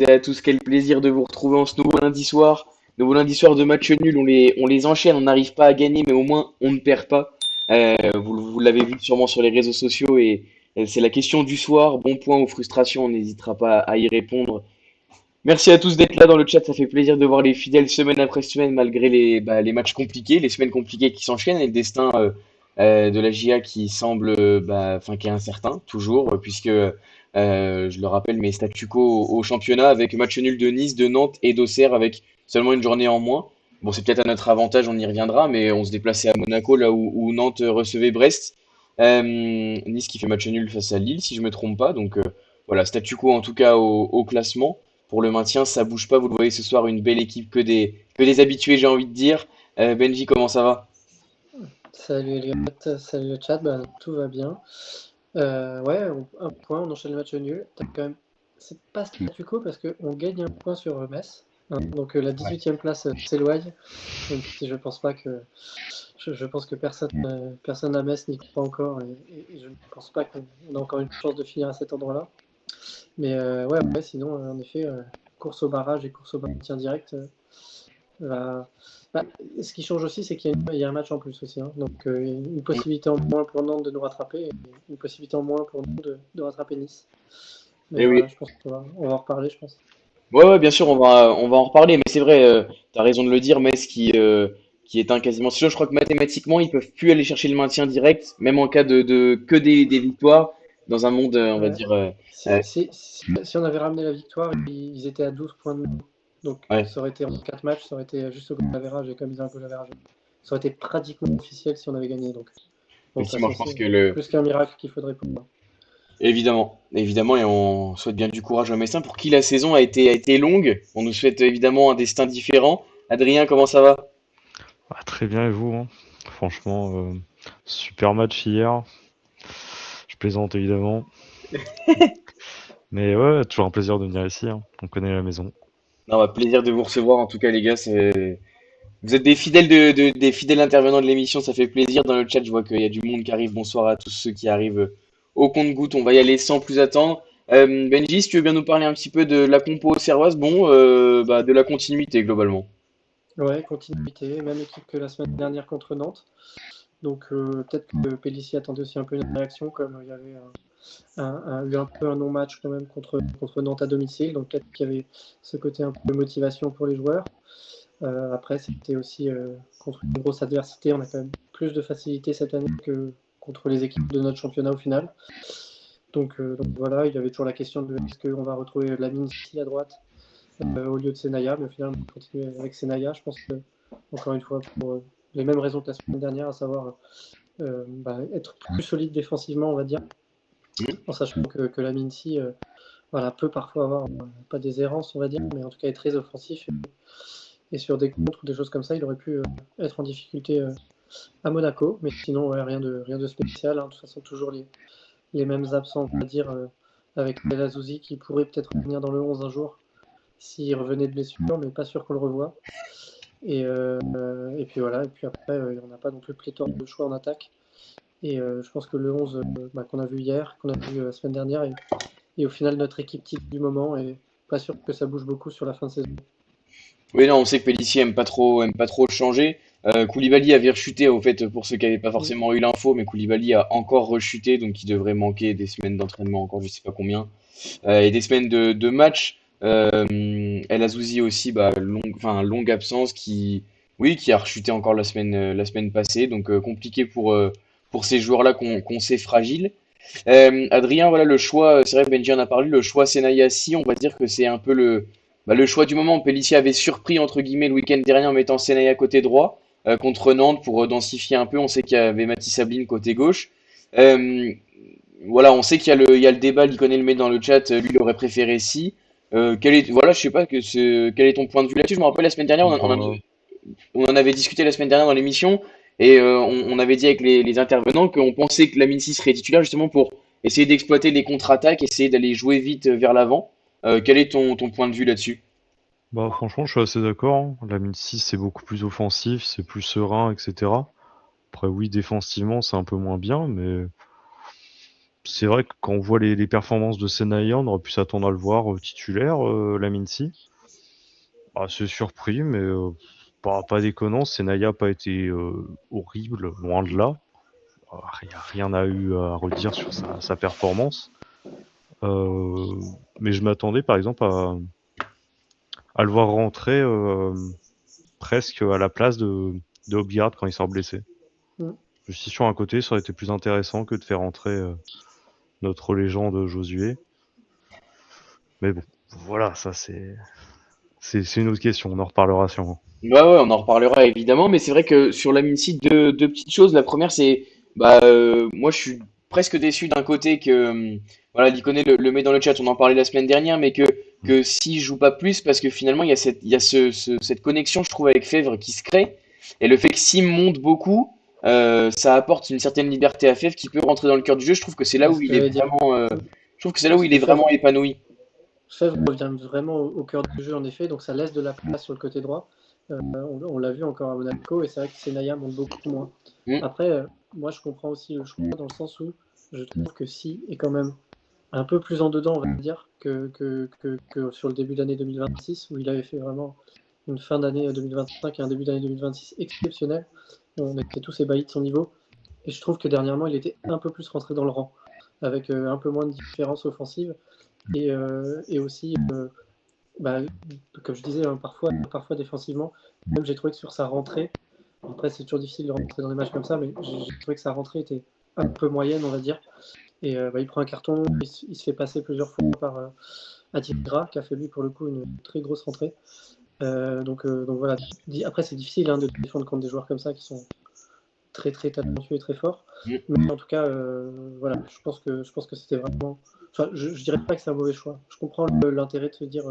à tous, quel plaisir de vous retrouver en ce nouveau lundi soir. Nouveau lundi soir de match nul, on les enchaîne, on n'arrive pas à gagner, mais au moins on ne perd pas. Vous l'avez vu sûrement sur les réseaux sociaux et c'est la question du soir. Bon point aux frustrations, on n'hésitera pas à y répondre. Merci à tous d'être là dans le chat, ça fait plaisir de voir les fidèles semaine après semaine malgré les matchs compliqués, les semaines compliquées qui s'enchaînent et le destin de la GIA qui semble, enfin qui est incertain toujours, puisque je le rappelle, mais statu quo au championnat avec match nul de Nice, de Nantes et d'Auxerre avec seulement une journée en moins. Bon, c'est peut-être à notre avantage, on y reviendra, mais on se déplaçait à Monaco là où Nantes recevait Brest. Nice qui fait match nul face à Lille, si je me trompe pas. Donc voilà, statu quo en tout cas au classement pour le maintien, ça bouge pas. Vous le voyez ce soir, une belle équipe que des habitués, j'ai envie de dire. Benji, comment ça va? Salut Elliot, salut le chat, tout va bien. Ouais, un point, on enchaîne le match nul. C'est pas statu quo parce qu'on gagne un point sur Metz, hein. Donc la Ouais. 18e place s'éloigne, même si je pense que personne à Metz n'y croit encore et je ne pense pas qu'on a encore une chance de finir à cet endroit-là. Mais ouais, sinon, en effet, course au barrage et course au maintien direct. Bah, bah, Ce qui change aussi, c'est qu'il y a un match en plus aussi, hein. Donc une possibilité en moins pour Nantes de nous rattraper et une possibilité en moins pour nous de rattraper Nice. Mais Et voilà, oui. je pense qu'on va en reparler, je pense. Ouais, ouais, bien sûr, on va en reparler, mais c'est vrai, t'as raison de le dire, Metz qui est un quasiment sûr. Je crois que mathématiquement, ils peuvent plus aller chercher le maintien direct, même en cas de que des victoires, dans un monde, on va Ouais. dire, Si on avait ramené la victoire, ils étaient à 12 points de nous. Donc ouais. ça aurait été en 4 matchs, ça aurait été juste au goal average et comme ils ont un goal average, ça aurait été pratiquement officiel si on avait gagné. Donc bon, de toute Effectivement, façon, je pense c'est que le, plus qu'un miracle qu'il faudrait pour moi. évidemment, évidemment, et on souhaite bien du courage aux Messins pour qui la saison a été longue. On nous souhaite évidemment un destin différent. Adrien, comment ça va? Ah, très bien, et vous, hein. Franchement, super match hier. Je plaisante évidemment. Mais ouais, toujours un plaisir de venir ici, hein. On connaît la maison. Non, bah, plaisir de vous recevoir en tout cas, les gars. Vous êtes des fidèles des fidèles intervenants de l'émission, ça fait plaisir dans le chat. Je vois qu'il y a du monde qui arrive. Bonsoir à tous ceux qui arrivent au compte-gouttes. On va y aller sans plus attendre. Benji, si tu veux bien nous parler un petit peu de la compo serroise, bon, de la continuité globalement. Ouais, continuité, même équipe que la semaine dernière contre Nantes. Donc peut-être que Pellissier attendait aussi un peu une réaction, comme il y avait eu un peu un non-match quand même contre Nantes à domicile. Donc peut-être qu'il y avait ce côté un peu de motivation pour les joueurs. Après, c'était aussi contre une grosse adversité. On a quand même plus de facilité cette année que contre les équipes de notre championnat au final. Donc voilà, il y avait toujours la question de est-ce qu'on va retrouver Lamine ici à droite au lieu de Senaya, mais au final on va continuer avec Senaya. Je pense que, encore une fois, pour les mêmes raisons que la semaine dernière, à savoir être plus solide défensivement, on va dire, en sachant que la Mincy voilà, peut parfois avoir, pas des errances, on va dire, mais en tout cas est très offensif. Et sur des contres ou des choses comme ça, il aurait pu être en difficulté à Monaco. Mais sinon, ouais, rien de spécial, hein. De toute façon, toujours les mêmes absents, on va dire, avec El Azouzi qui pourrait peut-être revenir dans le 11 un jour s'il revenait de blessure, mais pas sûr qu'on le revoit. Et puis voilà, et puis après, on n'a pas non plus pléthore de choix en attaque. Et je pense que le 11 qu'on a vu hier, qu'on a vu la semaine dernière, et au final notre équipe type du moment, et pas sûr que ça bouge beaucoup sur la fin de saison. Oui, non, on sait que Pellissier aime pas trop changer. Koulibaly avait rechuté, au fait, pour ceux qui n'avaient pas Mm. forcément eu l'info, mais Koulibaly a encore rechuté, donc il devrait manquer des semaines d'entraînement, encore je sais pas combien, et des semaines de match. El Azouzi aussi, longue absence oui, qui a rechuté encore la semaine passée, donc compliqué pour ces joueurs-là qu'on sait fragiles. Adrien, voilà le choix, c'est vrai, Benji en a parlé, le choix Senayassi, on va dire que c'est un peu le choix du moment. Pellissier avait surpris, entre guillemets, le week-end dernier en mettant Senaya côté droit contre Nantes pour densifier un peu. On sait qu'il y avait Mathis Sabline côté gauche. Euh, voilà, on sait qu'il y a le débat, il connaît le met dans le chat, lui il aurait préféré si. Voilà, je sais pas quel est ton point de vue là-dessus. Je me rappelle la semaine dernière, Bah, on en avait discuté la semaine dernière dans l'émission et on avait dit avec les intervenants qu'on pensait que la Mincy serait titulaire justement pour essayer d'exploiter les contre-attaques, essayer d'aller jouer vite vers l'avant. Quel est ton point de vue là-dessus? franchement, je suis assez d'accord, hein. La mine 6, c'est beaucoup plus offensif, c'est plus serein, etc. Après, oui, défensivement, c'est un peu moins bien, mais c'est vrai que quand on voit les performances de Senaya, on aurait pu s'attendre à le voir titulaire, Lamine Si. C'est surpris, mais pas déconnant. Senaya n'a pas été horrible, loin de là. Rien n'a eu à redire sur sa performance. Mais je m'attendais par exemple à le voir rentrer presque à la place de Hopgard quand il sort blessé. Mm. Je suis sur un côté, ça aurait été plus intéressant que de faire entrer notre légende Josué. Mais bon, voilà, ça c'est une autre question, on en reparlera sûrement. Ouais, ouais, on en reparlera évidemment, mais c'est vrai que sur la Mincy, deux petites choses. La première, c'est, moi, je suis presque déçu d'un côté que, voilà, Dikoné le met dans le chat, on en parlait la semaine dernière, mais Mm. que s'il joue pas plus, parce que finalement, il y a cette connexion, je trouve, avec Fèvre qui se crée, et le fait que Sim monte beaucoup, ça apporte une certaine liberté à Fèvre qui peut rentrer dans le cœur du jeu. Je trouve que c'est là C'est où ce il que est j'allais dire. vraiment, je trouve que c'est là où Parce il est que vraiment épanoui. Fèvre revient vraiment au cœur du jeu, en effet, donc ça laisse de la place sur le côté droit. On l'a vu encore à Monaco, et c'est vrai que Senaya monte beaucoup moins. Mm. Après, moi, je comprends aussi le choix dans le sens où je trouve que Si est quand même un peu plus en dedans, on va dire, que sur le début d'année 2026, où il avait fait vraiment une fin d'année 2025 et un début d'année 2026 exceptionnel. On était tous ébahis de son niveau. Et je trouve que dernièrement, il était un peu plus rentré dans le rang, avec un peu moins de différence offensive. Et aussi, bah, comme je disais, hein, parfois défensivement, même j'ai trouvé que sur sa rentrée, après c'est toujours difficile de rentrer dans des matchs comme ça, mais j'ai trouvé que sa rentrée était un peu moyenne, on va dire. Et il prend un carton, il se fait passer plusieurs fois par Adira, qui a fait lui pour le coup une très grosse rentrée. Donc voilà. Après, c'est difficile hein, de défendre contre des joueurs comme ça qui sont très très talentueux et très forts. Mm. Mais en tout cas, voilà, je pense que c'était vraiment. Enfin, je dirais pas que c'est un mauvais choix. Je comprends l'intérêt de se dire,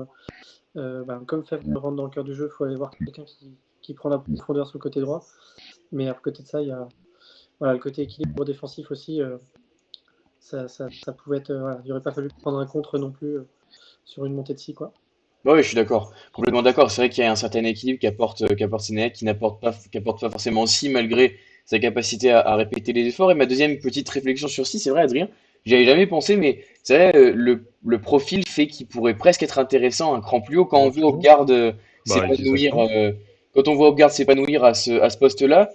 comme Fèvre rentre dans le cœur du jeu, il faut aller voir quelqu'un qui prend la profondeur sur le côté droit. Mais à côté de ça, il y a voilà, le côté équilibre défensif aussi. Ça pouvait être. Voilà, il n'aurait pas fallu prendre un contre non plus sur une montée de 6, quoi. Ouais, ouais, je suis d'accord, complètement d'accord. C'est vrai qu'il y a un certain équilibre qu'apporte Sénégal, qui n'apporte pas forcément si malgré sa capacité à répéter les efforts. Et ma deuxième petite réflexion sur si, c'est vrai, Adrien, j'y avais jamais pensé, mais c'est vrai, le profil fait qu'il pourrait presque être intéressant un cran plus haut quand on voit Absolument. Hopgard s'épanouir, Exactement. quand on voit Hopgard s'épanouir à ce poste-là,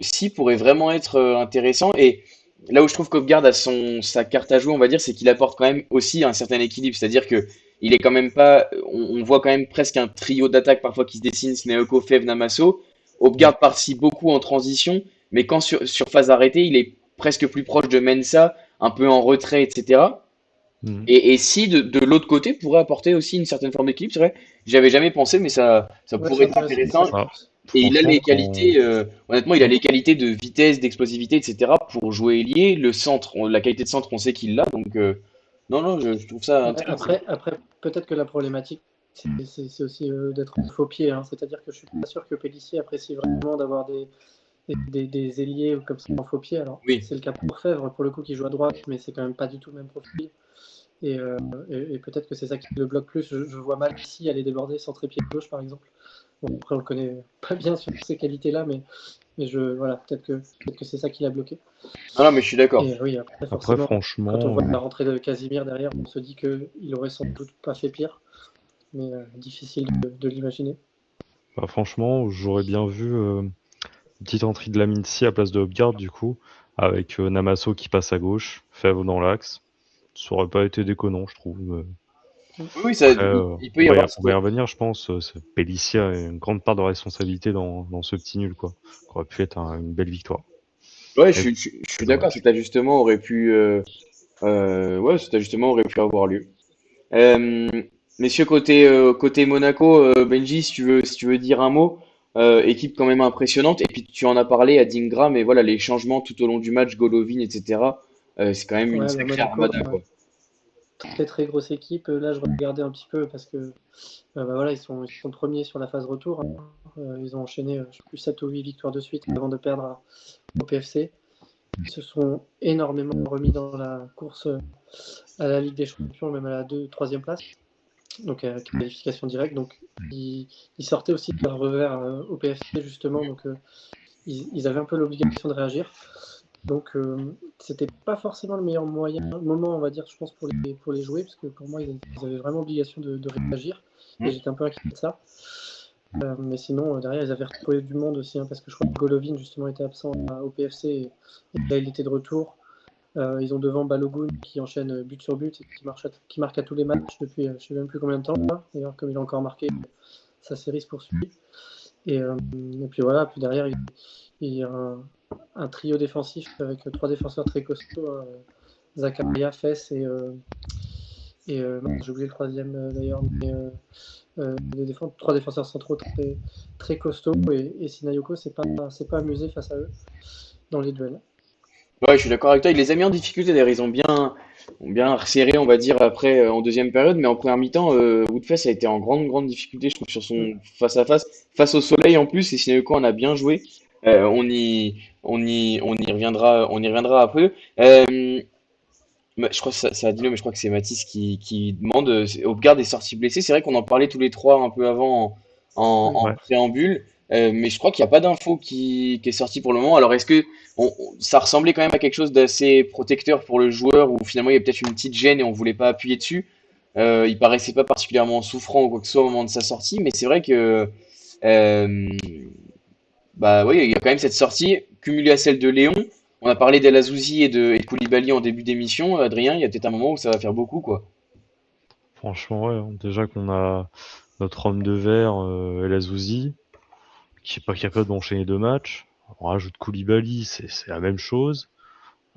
si pourrait vraiment être intéressant. Et là où je trouve qu'Hopgard a sa carte à jouer, on va dire, c'est qu'il apporte quand même aussi un certain équilibre. C'est-à-dire que il est quand même pas. On voit quand même presque un trio d'attaque parfois qui se dessine, Sneoko, Fev, Namaso. Mm. Hopgard participe beaucoup en transition, mais quand sur phase arrêtée, il est presque plus proche de Mensa, un peu en retrait, etc. Mm. Et si de l'autre côté pourrait apporter aussi une certaine forme d'équilibre, c'est vrai, j'avais jamais pensé, mais ça Ouais, c'est pourrait être intéressant ça, intéressant. je Ah, pense. Et il a franchement, les qualités, honnêtement, il a Mm. les qualités de vitesse, d'explosivité, etc. pour jouer ailier. Le centre, la qualité de centre, on sait qu'il l'a, donc non, non, je trouve ça Ouais, intéressant. après peut-être que la problématique, c'est aussi d'être faux pied. Hein. C'est-à-dire que je suis pas sûr que Pellissier apprécie vraiment d'avoir des ailiers comme ça en faux pied. Alors, Oui. c'est le cas pour Fèvre, pour le coup, qui joue à droite, mais c'est quand même pas du tout le même profil. Et, euh, et peut-être que c'est ça qui le bloque plus. Je vois mal ici aller déborder sans trépied gauche, par exemple. Bon, après, on le connaît pas bien sur ces qualités-là, mais voilà, peut-être que c'est ça qui l'a bloqué. Ah non, mais je suis d'accord. Et oui, après, Après, forcément, quand on franchement, voit la rentrée de Casimir derrière, on se dit qu'il aurait sans doute pas fait pire, mais difficile de l'imaginer. franchement, j'aurais bien vu une petite entrée de la Mincy à place de Hopgard, du coup, avec Namaso qui passe à gauche, Fèvre dans l'axe. Ça aurait pas été déconnant, je trouve. Oui, oui, Après, il peut y avoir on va y ce. revenir, je pense. Pellicia a une grande part de responsabilité dans ce petit nul, quoi. Ça aurait pu être une belle victoire. Ouais, Mais bon, je suis c'est d'accord, dommage. cet ajustement aurait pu, ouais, cet ajustement aurait pu avoir lieu. Euh, Messieurs, côté Monaco, Benji, si tu veux dire un mot, équipe quand même impressionnante. Et puis tu en as parlé à Dingra, mais voilà, les changements tout au long du match, Golovin, etc. C'est quand même une Ouais, sacrée Monaco, armada, quoi. très très grosse équipe. Là, je regardais un petit peu parce que voilà, ils sont premiers sur la phase retour. Hein. Ils ont enchaîné, je sais plus, 7 ou 8 victoires de suite avant de perdre au PFC. Ils se sont énormément remis dans la course à la Ligue des Champions, même à la 3e place. Donc qualification directe. Donc ils sortaient aussi d'un revers au PFC justement. Donc ils avaient un peu l'obligation de réagir. Donc, c'était pas forcément le meilleur moment, on va dire, je pense, pour les jouer, parce que pour moi, ils avaient vraiment l'obligation de réagir. Et j'étais un peu inquiet de ça. Mais sinon, derrière, ils avaient retrouvé du monde aussi, parce que je crois que Golovin, justement, était absent au PFC, et là, il était de retour. Ils ont devant Balogun qui enchaîne but sur but et qui marque à tous les matchs depuis je ne sais même plus combien de temps. D'ailleurs, comme il a encore marqué, sa série se poursuit. Et puis voilà, puis derrière, il y a un trio défensif avec 3 défenseurs très costauds, Zakaria, Fess et j'ai oublié le troisième d'ailleurs, mais 3 défenseurs centraux très, très costauds, et Sinayoko c'est pas amusé face à eux dans les duels. Ouais, je suis d'accord avec toi. Il les a mis en difficulté d'ailleurs. Ils ont bien resserré, on va dire, après en deuxième période. Mais en première mi-temps, Woodfest a été en grande difficulté, je trouve, sur Mm. son face-à-face. Face au soleil en plus. Et Sineko en a bien joué. On y reviendra après. Je crois que ça a dit non, mais je crois que c'est Mathis qui demande. Hopgard est sorti blessé. C'est vrai qu'on en parlait tous les trois un peu avant Mm. en Ouais. préambule. Mais je crois qu'il n'y a pas d'info qui est sorti pour le moment. Alors est-ce que ça ressemblait quand même à quelque chose d'assez protecteur pour le joueur ou finalement il y a peut-être une petite gêne et on voulait pas appuyer dessus. Il paraissait pas particulièrement souffrant ou quoi que ce soit au moment de sa sortie, mais c'est vrai que euh, bah oui, il y a quand même cette sortie cumulée à celle de Léon. On a parlé d'El Azouzi et de Koulibaly en début d'émission. Adrien, il y a peut-être un moment où ça va faire beaucoup, quoi. Franchement, ouais, déjà qu'on a notre homme de verre, El Azouzi, qui est pas capable d'enchaîner 2 matchs. On rajoute Koulibaly, c'est la même chose.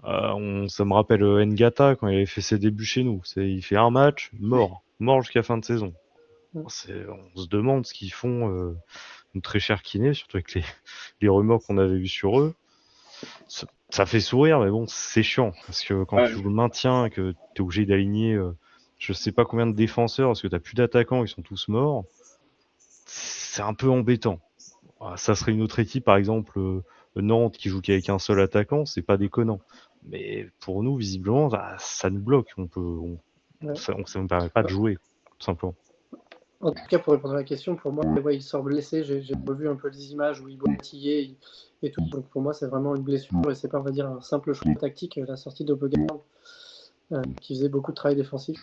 Ça me rappelle Ngata quand il avait fait ses débuts chez nous. Il fait un match, mort jusqu'à fin de saison. Mm. On se demande ce qu'ils font, nos très chers kinés, surtout avec les rumeurs qu'on avait eues sur eux. Ça fait sourire, mais bon, c'est chiant. Parce que quand tu Ouais, joues le maintien, que t'es obligé d'aligner je sais pas combien de défenseurs, parce que t'as plus d'attaquants, ils sont tous morts, c'est un peu embêtant. Ça serait une autre équipe, par exemple Nantes, qui joue qu'avec un seul attaquant, c'est pas déconnant. Mais pour nous, visiblement, ça nous bloque. Ouais. Ça nous permet pas de jouer, tout simplement. En tout cas, pour répondre à la question, pour moi, ouais, il sort blessé. J'ai revu un peu les images où il boitillait et tout. Donc pour moi, c'est vraiment une blessure et c'est pas, on va dire, un simple choix tactique. La sortie d'Opegaard qui faisait beaucoup de travail défensif.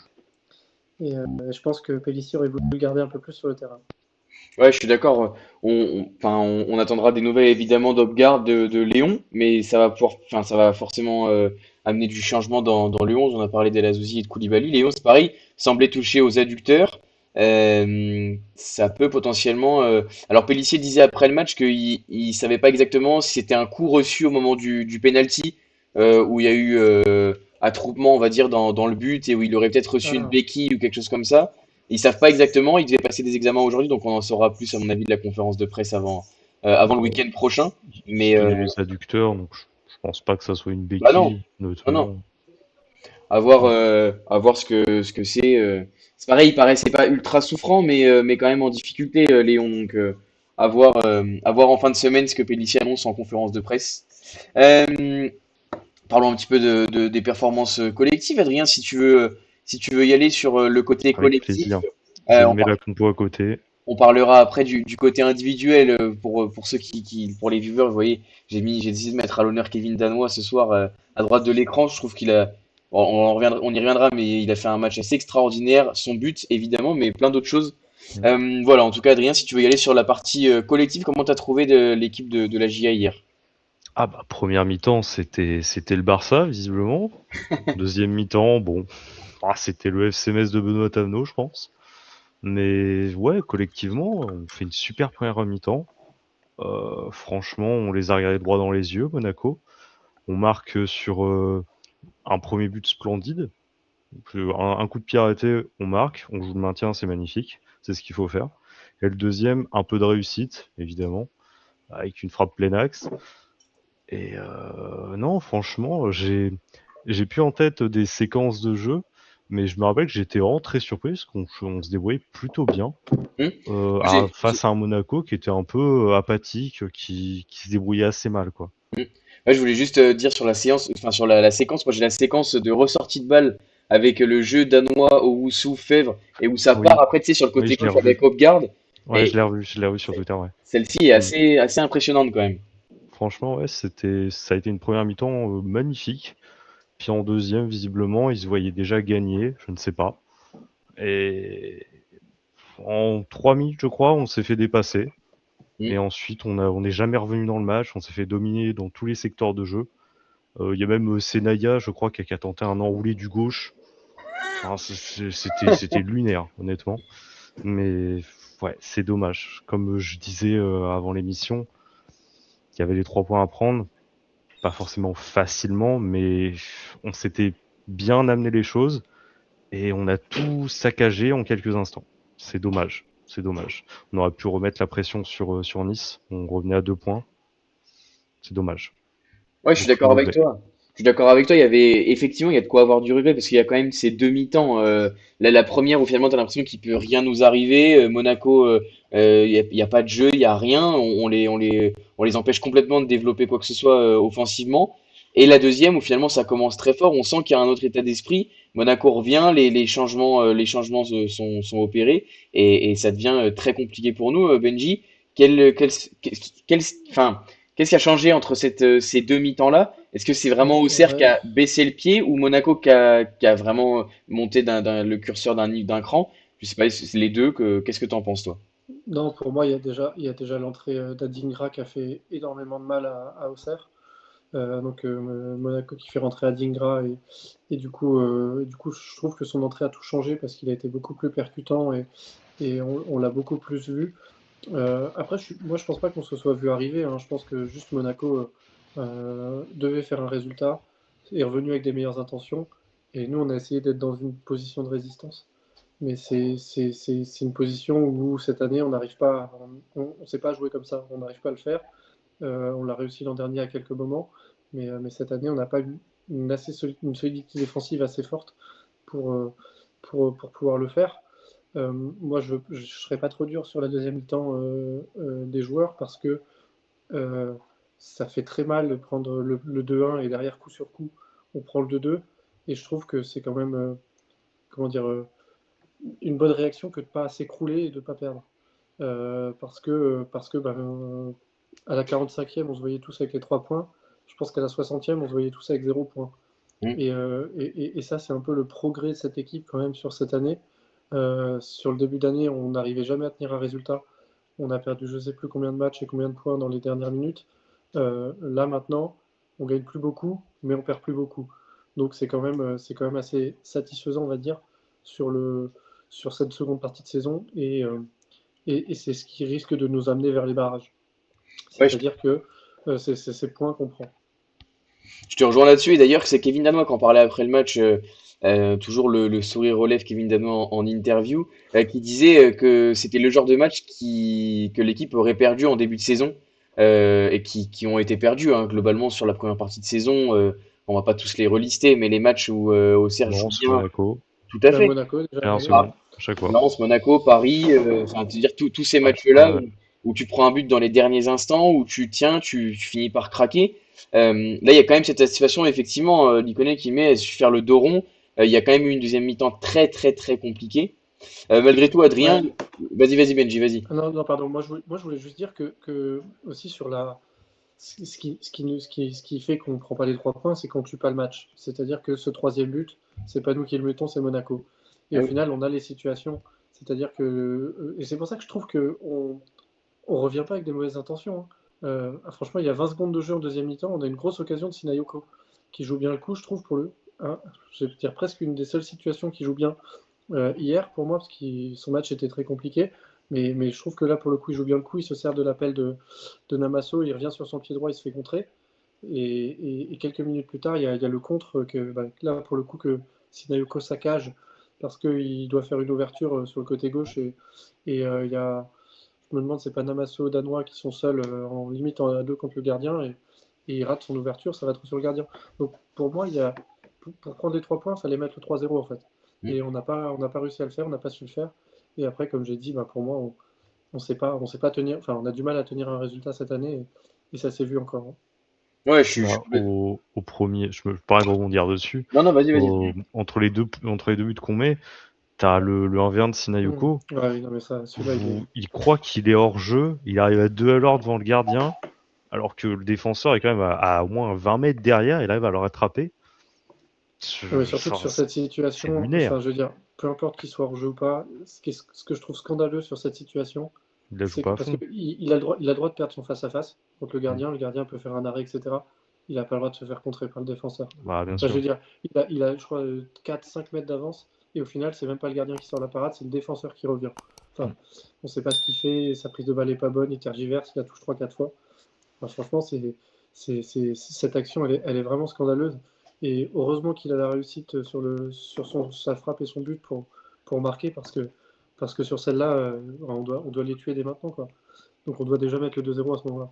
Et je pense que Pellissier aurait voulu le garder un peu plus sur le terrain. ouais, je suis d'accord. Enfin, on attendra des nouvelles évidemment d'Hopgard, de Léon, mais enfin, ça va forcément amener du changement dans le 11. On a parlé d'El Azouzi et de Koulibaly. Léon, c'est pareil, semblait toucher aux adducteurs. Ça peut potentiellement. Alors Pellissier disait après le match il savait pas exactement si c'était un coup reçu au moment du penalty où il y a eu attroupement, on va dire, dans le but et où il aurait peut-être reçu une Ah, béquille ou quelque chose comme ça. Ils savent pas exactement, ils devaient passer des examens aujourd'hui, donc on en saura plus à mon avis de la conférence de presse avant le Bon, week-end prochain. il Mais tenait les adducteurs, donc je pense pas que ça soit une bah non, béquille, non, honnêtement. Mm. à voir ce que c'est. C'est pareil, il paraissait pas ultra souffrant, mais quand même en difficulté, Léon. Donc à voir en fin de semaine ce que Pellissier annonce en conférence de presse. Euh, Parlons un petit peu des performances collectives, Adrien, si tu veux y aller sur le côté Avec collectif. plaisir. Je On mets la compo à côté. On parlera après du côté individuel pour ceux pour les viewers. Vous voyez, j'ai décidé de mettre à l'honneur Kevin Danois ce soir à droite de l'écran. Je trouve qu'il a, bon, on y reviendra, mais il a fait un match assez extraordinaire. Son but, évidemment, mais plein d'autres choses. Mm. Voilà, en tout cas, Adrien, si tu veux y aller sur la partie collective, comment t'as trouvé l'équipe de la JA hier? Ah bah première mi-temps, c'était le Barça, visiblement. Deuxième mi-temps, bon, c'était le FC Metz de Benoît Tavenot, je pense. Mais ouais, collectivement, on fait une super première mi-temps. Franchement, on les a regardés droit dans les yeux, Monaco. On marque sur un premier but splendide. Donc, un coup de pied arrêté, on marque. On joue le maintien, c'est magnifique. C'est ce qu'il faut faire. Et le deuxième, un peu de réussite, évidemment, avec une frappe plein axe. Et non, franchement, j'ai plus en tête des séquences de jeu, mais je me rappelle que j'étais vraiment très surpris parce on se débrouillait plutôt bien Hmm. J'ai- face à un Monaco qui était un peu apathique, qui se débrouillait assez mal, quoi. Ouais, je voulais juste dire sur la séance, enfin sur la séquence, moi j'ai la séquence de ressortie de balle avec le jeu danois au Wusu Fèvre et où ça part Oui, après tu sais sur le oui, côté je l'ai gauche revu. avec Hopgard Ouais, et je l'ai revu sur Twitter, ouais. celle-ci est Mm. assez impressionnante quand même. Franchement, ouais, ça a été une première mi-temps magnifique. Puis en deuxième, visiblement, ils se voyaient déjà gagner, je ne sais pas. Et en 3 minutes, je crois, on s'est fait dépasser. Mm. Et ensuite, on n'est jamais revenu dans le match. On s'est fait dominer dans tous les secteurs de jeu. Il y a même Senaya, je crois, qui a tenté un enroulé du gauche. Enfin, c'était lunaire, honnêtement. Mais ouais, c'est dommage. Comme je disais avant l'émission, il y avait les 3 points à prendre. Pas forcément facilement, mais on s'était bien amené les choses et on a tout saccagé en quelques instants. C'est dommage. C'est dommage. On aurait pu remettre la pression sur Nice. On revenait à 2 points. C'est dommage. Ouais, je suis Donc d'accord avec mauvais. toi. Je suis d'accord avec toi. Il y avait effectivement, il y a de quoi avoir du regret parce qu'il y a quand même ces demi-temps. La première où finalement, tu as l'impression qu'il peut rien nous arriver. Monaco, il y a pas de jeu, il y a rien. On les empêche complètement de développer quoi que ce soit offensivement. Et la deuxième où finalement ça commence très fort. On sent qu'il y a un autre état d'esprit. Monaco revient, les changements sont opérés et ça devient très compliqué pour nous. Benji, quel, quel, quel, enfin, qu'est-ce qui a changé entre ces deux mi-temps-là? Est-ce que c'est vraiment Auxerre qui Ouais. a baissé le pied ou Monaco qui a vraiment monté le curseur d'un cran? Je sais pas, c'est les deux. Qu'est-ce que tu en penses, toi? Non, pour moi, il y a déjà l'entrée d'Adingra qui a fait énormément de mal à Auxerre. Monaco qui fait rentrer Adingra et du coup, je trouve que son entrée a tout changé parce qu'il a été beaucoup plus percutant et on l'a beaucoup plus vu. Après, moi, je pense pas qu'on se soit vu arriver, hein. Je pense que juste Monaco devait faire un résultat, est revenu avec des meilleures intentions, et nous, on a essayé d'être dans une position de résistance. Mais c'est une position où cette année, on n'arrive pas, on sait pas jouer comme ça, on n'arrive pas à le faire. On l'a réussi l'an dernier à quelques moments, mais cette année, on n'a pas une solidité défensive assez forte pour, euh, pour pouvoir le faire. Moi, je ne serais pas trop dur sur la deuxième mi-temps des joueurs parce que euh, ça fait très mal de prendre le 2-1 et derrière, coup sur coup, on prend le 2-2. Et je trouve que c'est quand même comment dire, une bonne réaction que de ne pas s'écrouler et de ne pas perdre. Parce que à la 45e, on se voyait tous avec les 3 points. Je pense qu'à la 60e, on se voyait tous avec 0 points. Hmm. Et ça, c'est un peu le progrès de cette équipe quand même sur cette année. Sur le début d'année, on n'arrivait jamais à tenir un résultat. On a perdu je ne sais plus combien de matchs et combien de points dans les dernières minutes. Là maintenant, on gagne plus beaucoup, mais on perd plus beaucoup. Donc c'est quand même assez satisfaisant, on va dire, sur, le, sur cette seconde partie de saison. Et c'est ce qui risque de nous amener vers les barrages. Ouais, C'est-à-dire que c'est ces points qu'on prend. je te rejoins là-dessus. Et d'ailleurs, c'est Kevin Danois qui en parlait après le match. Toujours le sourire relève Kevin Danois en interview, qui disait que c'était le genre de match que l'équipe aurait perdu en début de saison et qui ont été perdus hein, globalement sur la première partie de saison. On va pas tous les relister, mais les matchs où Auxerre joue Lens, bien, Monaco, tout à fait. Monaco, déjà, et un oui. second, Ah, à chaque fois. Lens, Monaco, Paris, enfin, te dire tous ces Ouais, matchs-là ouais, où tu prends un but dans les derniers instants, où tu tiens, tu finis par craquer. Là, il y a quand même cette situation, effectivement, Likonen qui met à se faire le dos rond. Il y a quand même eu une deuxième mi-temps très, très, très compliquée. Malgré tout, Adrien, Ouais. vas-y, Benji, vas-y. Ah non, non, pardon. Moi, je voulais juste dire que aussi sur ce qui fait qu'on ne prend pas les 3 points, c'est qu'on ne tue pas le match. C'est-à-dire que ce troisième but, c'est pas nous qui le mettons, c'est Monaco. Et Ah au oui. final, on a les situations. C'est-à-dire que. Et c'est pour ça que je trouve qu'on on revient pas avec des mauvaises intentions, hein. Franchement, il y a 20 secondes de jeu en deuxième mi-temps. On a une grosse occasion de Sinayoko qui joue bien le coup, je trouve, pour le. Hein, je vais dire presque une des seules situations qui joue bien hier pour moi, parce que son match était très compliqué. Mais je trouve que là, pour le coup, il joue bien le coup. Il se sert de l'appel de Namasso. Il revient sur son pied droit, il se fait contrer. Et quelques minutes plus tard, il y a le contre que là, pour le coup, que Sinayoko saccage parce qu'il doit faire une ouverture sur le côté gauche. Il y a, je me demande, c'est pas Namasso Danois qui sont seuls en limite à deux contre le gardien. Et il rate son ouverture, ça va trop sur le gardien. Donc pour moi, pour prendre les 3 points, il fallait mettre le 3-0 en fait. Mm. Et on n'a pas réussi à le faire, on n'a pas su le faire. Et après, comme j'ai dit, pour moi, on sait pas tenir, enfin, on a du mal à tenir un résultat cette année et ça s'est vu encore, hein. Ouais, bah, au premier, je me permets de rebondir dessus. Non, non, vas-y. Entre les deux buts qu'on met, t'as le 1v1 de Sinayoko, Ouais, oui, non, mais ça, celui-là, où il croit qu'il est hors jeu, il arrive à 2 à l'heure devant le gardien, alors que le défenseur est quand même à au moins 20 mètres derrière, il arrive à le rattraper. Mais surtout que sur cette C'est situation, lunaire. enfin, je veux dire, peu importe qu'il soit hors jeu ou pas, ce que je trouve scandaleux sur cette situation, Il la joue c'est que pas à parce fond. qu'il a il a le droit de perdre son face-à-face contre le gardien peut faire un arrêt, etc. Il n'a pas le droit de se faire contrer par le défenseur. Bah, bien Enfin, je sûr. veux dire, il a je crois, 4-5 mètres d'avance, et au final, c'est même pas le gardien qui sort la parade, c'est le défenseur qui revient. Enfin, on sait pas ce qu'il fait, sa prise de balle est pas bonne, il tergiverse, il la touche 3-4 fois. Enfin, franchement, cette action, elle est vraiment scandaleuse. Et heureusement qu'il a la réussite sa frappe et son but pour marquer, parce que sur celle-là, on doit les tuer dès maintenant, quoi. Donc on doit déjà mettre le 2-0 à ce moment-là.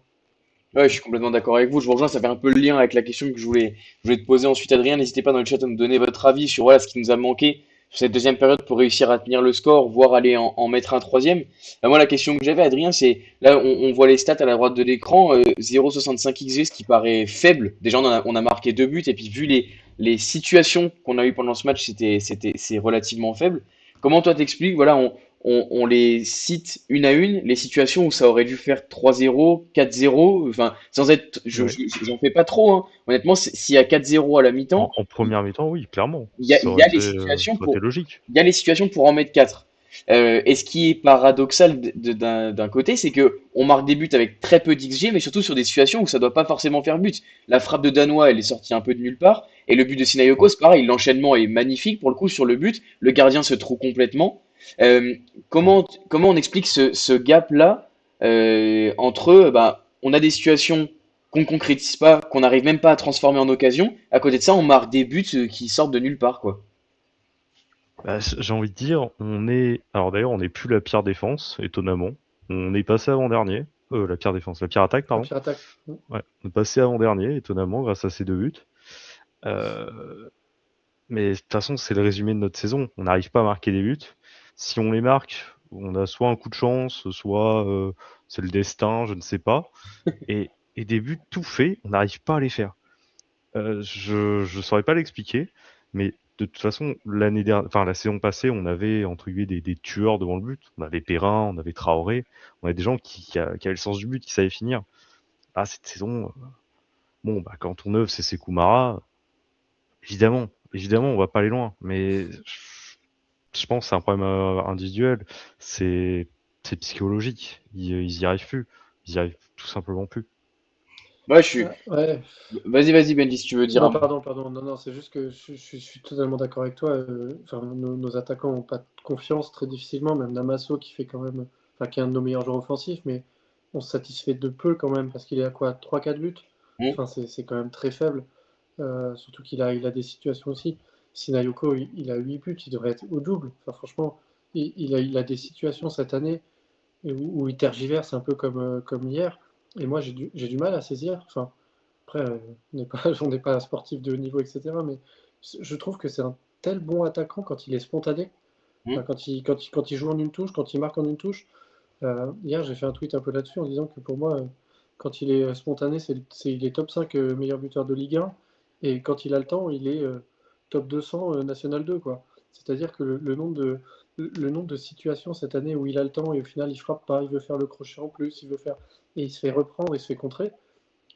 Ouais, je suis complètement d'accord avec vous. Je vous rejoins, ça fait un peu le lien avec la question que je voulais te poser ensuite, Adrien. N'hésitez pas dans le chat à nous donner votre avis sur voilà, ce qui nous a manqué sur cette deuxième période pour réussir à tenir le score, voire aller en mettre un troisième. Moi, la question que j'avais, Adrien, c'est là, on voit les stats à la droite de l'écran, 0,65 XG, ce qui paraît faible. Déjà, on a marqué 2 buts, et puis vu les situations qu'on a eues pendant ce match, c'est relativement faible. Comment toi t'expliques, voilà, on les cite une à une, les situations où ça aurait dû faire 3-0, 4-0, enfin, sans être, Ouais. j'en fais pas trop, hein. Honnêtement, s'il y a 4-0 à la mi-temps, En première mi-temps, oui, clairement. il y a les situations Ça aurait été pour, logique. il y a les situations pour en mettre 4. Et ce qui est paradoxal d'un côté, c'est que on marque des buts avec très peu d'XG, mais surtout sur des situations où ça doit pas forcément faire but. La frappe de Danois, elle est sortie un peu de nulle part, et le but de Sinayoko, Ouais. c'est pareil, l'enchaînement est magnifique pour le coup sur le but, le gardien se trouve complètement. Euh, comment on explique ce gap-là entre, bah, on a des situations qu'on concrétise pas, qu'on n'arrive même pas à transformer en occasion. À côté de ça, on marque des buts qui sortent de nulle part, quoi. Bah, j'ai envie de dire, on est. Alors d'ailleurs, on n'est plus la pire défense, étonnamment. On est passé avant-dernier. La pire défense, la pire attaque, La pardon. pire attaque. Ouais, on est passé avant-dernier, étonnamment, grâce à ces 2 buts. Euh, Mais de toute façon, c'est le résumé de notre saison. On n'arrive pas à marquer des buts. Si on les marque, on a soit un coup de chance, soit c'est le destin, je ne sais pas. Et des buts tout faits, on n'arrive pas à les faire. Je saurais pas l'expliquer, mais de toute façon, enfin la saison passée, on avait entre guillemets des tueurs devant le but. On avait Perrin, on avait Traoré, on avait des gens qui avaient le sens du but, qui savaient finir. Ah, cette saison, bon, bah quand on œuvre, c'est Sekou. Évidemment, on va pas aller loin, mais je pense que c'est un problème individuel, c'est c'est psychologique. Ils y arrivent plus, ils y arrivent tout simplement plus. Ouais, je suis. Ouais. Vas-y, Benji, si tu veux dire Non, un mot. pardon. Non, non, c'est juste que je suis totalement d'accord avec toi. Enfin, nos attaquants n'ont pas de confiance très difficilement. Même Namasso qui fait quand même, enfin, qui est un de nos meilleurs joueurs offensifs, mais on se satisfait de peu quand même parce qu'il est à quoi? 3-4 buts? Hmm. Enfin, c'est quand même très faible. Surtout il a des situations aussi. Sinayoko, il a 8 buts, il devrait être au double. Enfin, franchement, il a des situations cette année où il tergiverse un peu comme hier. Et moi, j'ai du mal à saisir. Enfin, après, on n'est pas sportif de haut niveau, etc. Mais je trouve que c'est un tel bon attaquant quand il est spontané. Hmm. Enfin, quand il joue en une touche, quand il marque en une touche. Hier, j'ai fait un tweet un peu là-dessus en disant que pour moi, quand il est spontané, il est top 5 meilleur buteur de Ligue 1. Et quand il a le temps, il est top 200 National 2, quoi. C'est-à-dire que le nombre de situations cette année où il a le temps et au final il frappe pas, il veut faire le crochet en plus, il veut faire. Et il se fait reprendre, il se fait contrer.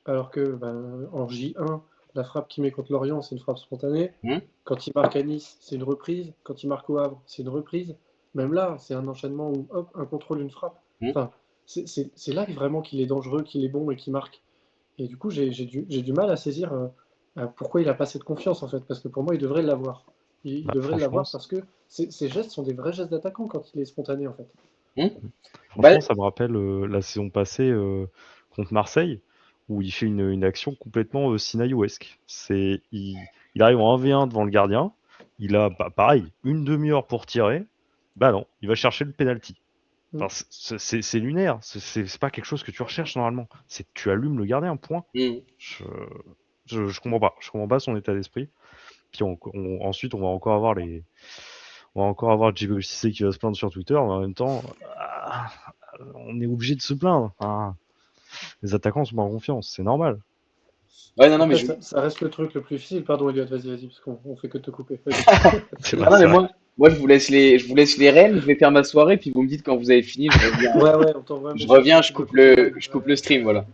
Alors que ben, en J1, la frappe qu'il met contre Lorient, c'est une frappe spontanée. Hmm. Quand il marque à Nice, c'est une reprise. Quand il marque au Havre, c'est une reprise. Même là, c'est un enchaînement où, hop, un contrôle, une frappe. Hmm. Enfin, c'est là vraiment qu'il est dangereux, qu'il est bon et qu'il marque. Et du coup, j'ai du mal à saisir pourquoi il n'a pas cette confiance, en fait. Parce que pour moi, il devrait l'avoir. Il Bah, devrait franchement, l'avoir parce que ses gestes sont des vrais gestes d'attaquant quand il est spontané, en fait. Hmm. Bah, franchement, ça me rappelle la saison passée contre Marseille, où il fait une action complètement Sinaïouesque. Il arrive en 1v1 devant le gardien, il a, bah, pareil, une demi-heure pour tirer, bah non, il va chercher le penalty. Mm. Enfin, c'est lunaire, c'est pas quelque chose que tu recherches normalement. C'est que tu allumes le gardien, point. hmm. Je, je comprends pas son état d'esprit. Puis ensuite, on va encore avoir Djibril Cissé qui va se plaindre sur Twitter, mais en même temps, on est obligé de se plaindre. Hein. Les attaquants sont pas en confiance, c'est normal. Ouais, non, non, mais Après, je. ça reste le truc le plus difficile. Pardon, Elliot, vas-y, parce qu'on fait que te couper. Vas-y. C'est Ah vrai, non, mais c'est vrai. moi, moi, je vous laisse les rênes, je vais faire ma soirée, puis vous me dites quand vous avez fini, Ouais, on t'envoie un je message reviens, quand tu dois couper live. je coupe le stream, voilà.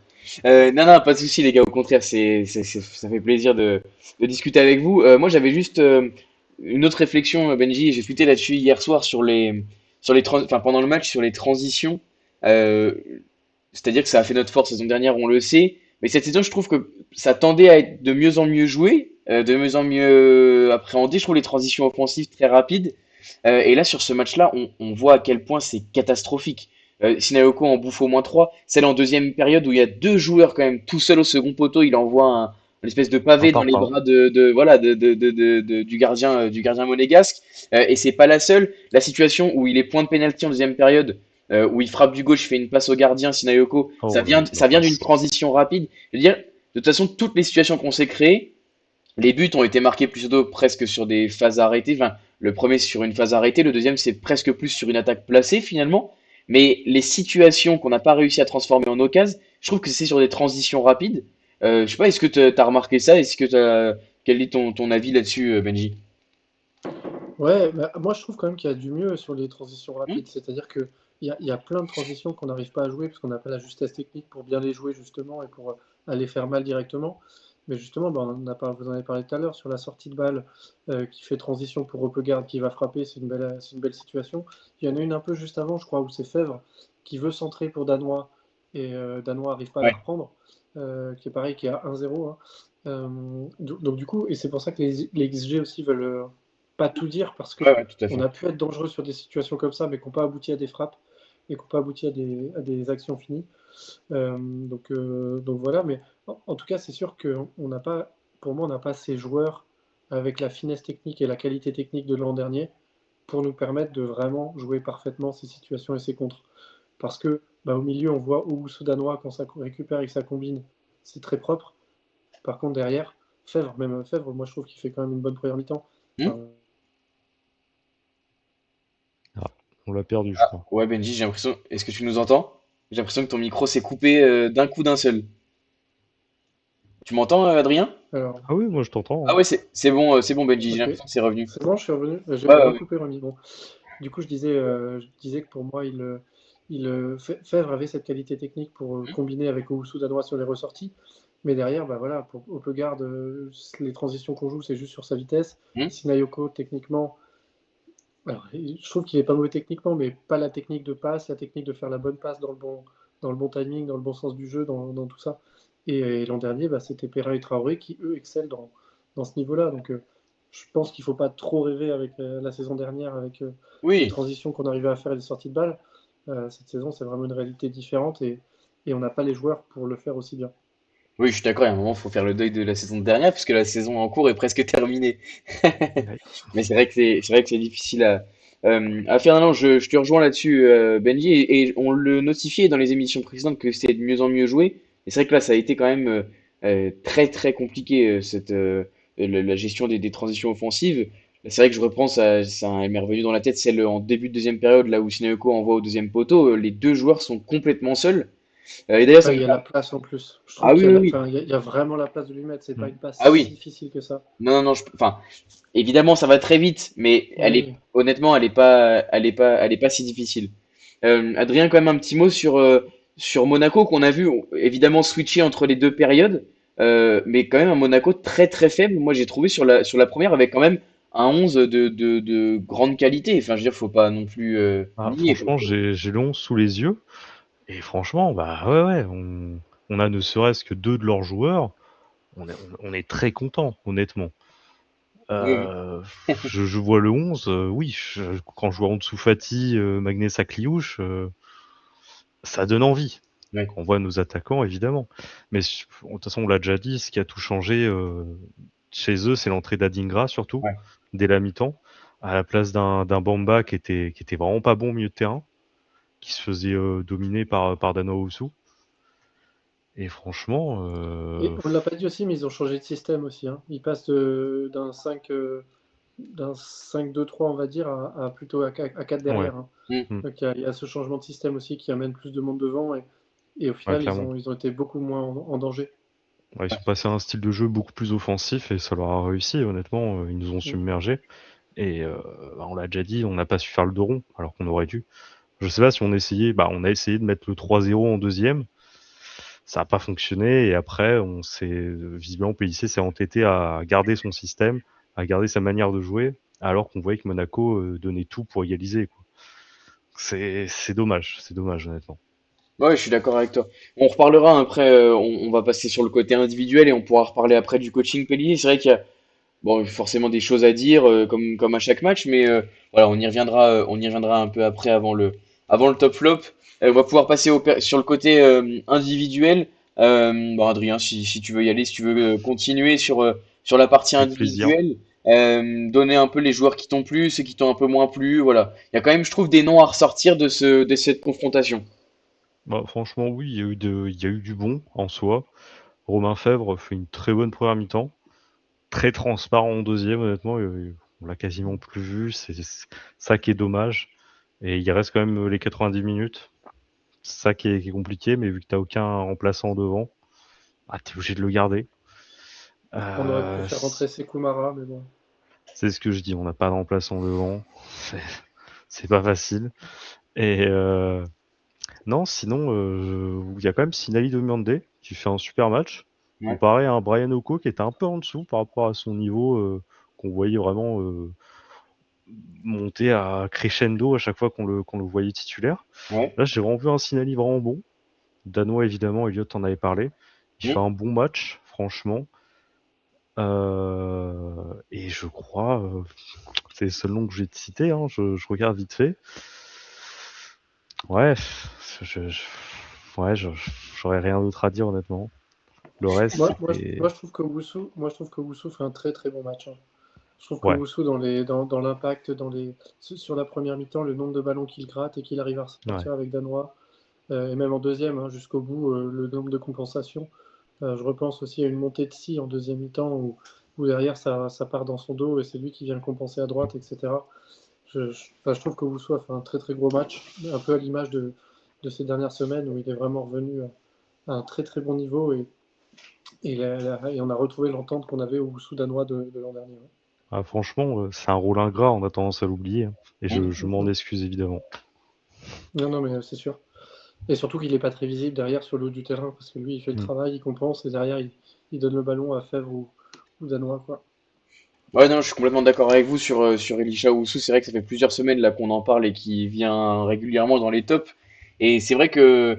Non, non, pas de souci, les gars. Au contraire, ça fait plaisir de discuter avec vous. Moi, j'avais juste une autre réflexion, Benji. J'ai tweeté là-dessus hier soir enfin, pendant le match sur les transitions. Euh, C'est-à-dire que ça a fait notre force saison dernière, on le sait. Mais cette saison, je trouve que ça tendait à être de mieux en mieux joué, de mieux en mieux appréhendé. Je trouve les transitions offensives très rapides. Et là, sur ce match-là, on voit à quel point c'est catastrophique. Sinaoko en bouffe au moins 3. Celle en deuxième période où il y a deux joueurs quand même tout seul au second poteau. Il envoie une espèce de Un pavé dans les tarpin. bras voilà, du gardien monégasque. Et c'est pas la seule. La situation où il est point de pénalty en deuxième période, où il frappe du gauche, fait une passe au gardien, Sinayoko, Oh, la ça vient d'une passe. transition rapide. Je veux dire, de toute façon, toutes les situations qu'on s'est créées, les buts ont été marqués plutôt presque sur des phases arrêtées. Enfin, le premier c'est sur une phase arrêtée, le deuxième c'est presque plus sur une attaque placée finalement. Mais les situations qu'on n'a pas réussi à transformer en occasion, je trouve que c'est sur des transitions rapides. Je sais pas, est-ce que tu as remarqué ça? Quel est ton avis là-dessus, Benji? Ouais, bah, moi je trouve quand même qu'il y a du mieux sur les transitions Hmm. rapides. C'est-à-dire que il y a plein de transitions qu'on n'arrive pas à jouer parce qu'on n'a pas la justesse technique pour bien les jouer justement et pour aller faire mal directement. Mais justement, bah, vous en avez parlé tout à l'heure sur la sortie de balle qui fait transition pour Opegaard qui va frapper, c'est une belle situation. Il y en a une un peu juste avant, je crois, où c'est Fèvre qui veut centrer pour Danois et Danois n'arrive pas à la Ouais, reprendre, qui est pareil, qui est à 1-0, hein. Donc du coup, et c'est pour ça que les XG aussi veulent pas tout dire parce que ouais, tout à on fait. a pu être dangereux sur des situations comme ça, mais qui n'ont pas abouti à des frappes et qui n'ont pas abouti à des actions finies. Donc voilà, mais en tout cas, c'est sûr que on n'a pas, pour moi, on n'a pas ces joueurs avec la finesse technique et la qualité technique de l'an dernier pour nous permettre de vraiment jouer parfaitement ces situations et ces contres. Parce que bah, au milieu, on voit Owusu Danois quand ça récupère et que ça combine, c'est très propre. Par contre, derrière, même Fèvre, moi je trouve qu'il fait quand même une bonne première mi-temps. Hmm. Enfin, Ah, on l'a perdu, je Ah, crois. ouais, Benji, j'ai l'impression. Est-ce que tu nous entends? J'ai l'impression que ton micro s'est coupé d'un coup d'un seul. Tu m'entends, Adrien? alors, Ah oui, moi je t'entends, Ah hein. ouais, c'est bon, Benji, j'ai ok. l'impression que c'est revenu. C'est bon, je suis revenu. Ouais, J'ai ouais, ouais. recoupé, remis. Bon. Du coup, je disais que pour moi, Fèvre avait cette qualité technique pour combiner avec Owusu Danois sur les ressorties. Mais derrière, bah voilà, pour Opegaard, les transitions qu'on joue, c'est juste sur sa vitesse. Hmm. Sinayoko, techniquement, alors, je trouve qu'il est pas mauvais techniquement, mais pas la technique de passe, la technique de faire la bonne passe dans le bon timing, dans le bon sens du jeu, dans tout ça. Et l'an dernier, bah, c'était Perrin et Traoré qui, eux, excellent dans ce niveau-là. Donc, je pense qu'il ne faut pas trop rêver avec la saison dernière, avec les Oui, transitions qu'on arrivait à faire et les sorties de balles. Cette saison, c'est vraiment une réalité différente et on n'a pas les joueurs pour le faire aussi bien. oui, je suis d'accord, il y a un moment, il faut faire le deuil de la saison dernière, puisque la saison en cours est presque terminée. Ouais. Mais c'est vrai que c'est difficile à faire. Non, non, je te rejoins là-dessus, Benji, et on le notifiait dans les émissions précédentes que c'était de mieux en mieux joué. Et c'est vrai que là, ça a été quand même très très compliqué, la gestion des transitions offensives. C'est vrai que je repense elle m'est revenue dans la tête, celle en début de deuxième période, là où Sineko envoie au deuxième poteau. Les deux joueurs sont complètement seuls. Et d'ailleurs, ça Ouais, me il y a fait. la place en plus. Je trouve Ah oui, qu'il y a oui, la, oui. enfin, il y a vraiment la place de lui mettre. C'est pas Mm. une passe Ah si oui. difficile que ça. Non, non, non. Enfin, évidemment, ça va très vite, mais Oui. honnêtement, elle est pas si difficile. Adrien, quand même un petit mot sur Monaco qu'on a vu évidemment switcher entre les deux périodes, mais quand même un Monaco très très faible. Moi, j'ai trouvé sur la première avec quand même un 11 de grande qualité. Enfin, je veux dire, faut pas non plus Ah, nier, quoi. franchement, j'ai le 11 sous les yeux. Et franchement, bah ouais, ouais, on a ne serait-ce que deux de leurs joueurs. On est très content, honnêtement. Oui, oui. Je vois le 11, oui, quand je vois en dessous Fati, Magnès Akliouche, ça donne envie. Ouais, Quand on voit nos attaquants, évidemment. Mais de toute façon, on l'a déjà dit, ce qui a tout changé chez eux, c'est l'entrée d'Adingra, surtout, ouais. dès la mi-temps, à la place d'un Bamba qui était vraiment pas bon au milieu de terrain, qui se faisait dominer par Dano Oussou. Et franchement, Et on ne l'a pas dit aussi, mais ils ont changé de système aussi, hein. Ils passent d'un 5-2-3, on va dire, à plutôt à 4 ouais, derrière, hein. Hmm. mm, Donc il y a ce changement de système aussi qui amène plus de monde devant et au ouais, final, clairement. ils ont été beaucoup moins en danger. Ouais, ils sont passés à un style de jeu beaucoup plus offensif et ça leur a réussi, honnêtement. Ils nous ont Mm. submergés. Et on l'a déjà dit, on n'a pas su faire le dos rond, alors qu'on aurait dû. Je sais pas si on a essayé de mettre le 3-0 en deuxième, ça n'a pas fonctionné, et après, visiblement, Pellissier s'est entêté à garder son système, à garder sa manière de jouer, alors qu'on voyait que Monaco donnait tout pour égaliser, quoi. C'est dommage, honnêtement. Ouais, je suis d'accord avec toi. On reparlera après, on va passer sur le côté individuel et on pourra reparler après du coaching Pellier. C'est vrai qu'il y a bon, forcément des choses à dire, comme à chaque match, mais voilà, on y reviendra un peu après avant le top flop. On va pouvoir passer sur le côté individuel. Bon, Adrien, si tu veux y aller, si tu veux continuer sur la partie Avec plaisir. individuelle, donner un peu les joueurs qui t'ont plu, ceux qui t'ont un peu moins plu, voilà. Il y a quand même, je trouve, des noms à ressortir de cette confrontation. Bah, franchement, oui, il y a eu du bon en soi. Romain Fèvre fait une très bonne première mi-temps, très transparent en deuxième, honnêtement. On l'a quasiment plus vu, c'est ça qui est dommage. Et il reste quand même les 90 minutes. C'est ça qui est compliqué, mais vu que t'as aucun remplaçant devant, t'es obligé de le garder. On aurait pu Euh, faire rentrer Sekou mais bon. c'est ce que je dis, on n'a pas de remplaçant devant. C'est c'est pas facile. Et non, sinon, il y a quand même Sinali Domiande qui fait un super match, Ouais, comparé à un Brian Oko qui était un peu en dessous par rapport à son niveau, qu'on voyait vraiment monter à crescendo à chaque fois qu'on le voyait titulaire. ouais. Là, j'ai vraiment vu un Sinali vraiment bon. Danois, évidemment, Elliot en avait parlé. Il fait Hmm. un bon match, franchement. Et je crois, c'est le seul nom que j'ai cité, hein, je regarde vite fait. Ouais, ouais, j'aurais rien d'autre à dire, honnêtement. Le reste, Moi, c'était. je trouve que Woussou fait un très très bon match, hein. Je trouve que Ouais, Woussou, dans l'impact, sur la première mi-temps, le nombre de ballons qu'il gratte et qu'il arrive à ouais. ressortir avec Danois, et même en deuxième, hein, jusqu'au bout, le nombre de compensations. Je repense aussi à une montée de scie en deuxième mi-temps où derrière ça part dans son dos et c'est lui qui vient le compenser à droite, etc. Enfin, je trouve que Woussou a fait un très très gros match, un peu à l'image de ces dernières semaines où il est vraiment revenu à un très très bon niveau et on a retrouvé l'entente qu'on avait au Soudanois de l'an dernier. Ouais. Franchement, c'est un rôle ingrat, on a tendance à l'oublier, hein. Et Hmm. je m'en excuse évidemment. Non, non, mais c'est sûr. Et surtout qu'il n'est pas très visible derrière sur le haut du terrain parce que lui, il fait le Mm. travail, il compense et derrière, il donne le ballon à Fèvre ou Danois. Quoi. Ouais, non, je suis complètement d'accord avec vous sur Elisha Owusu. C'est vrai que ça fait plusieurs semaines là qu'on en parle et qui vient régulièrement dans les tops. Et c'est vrai que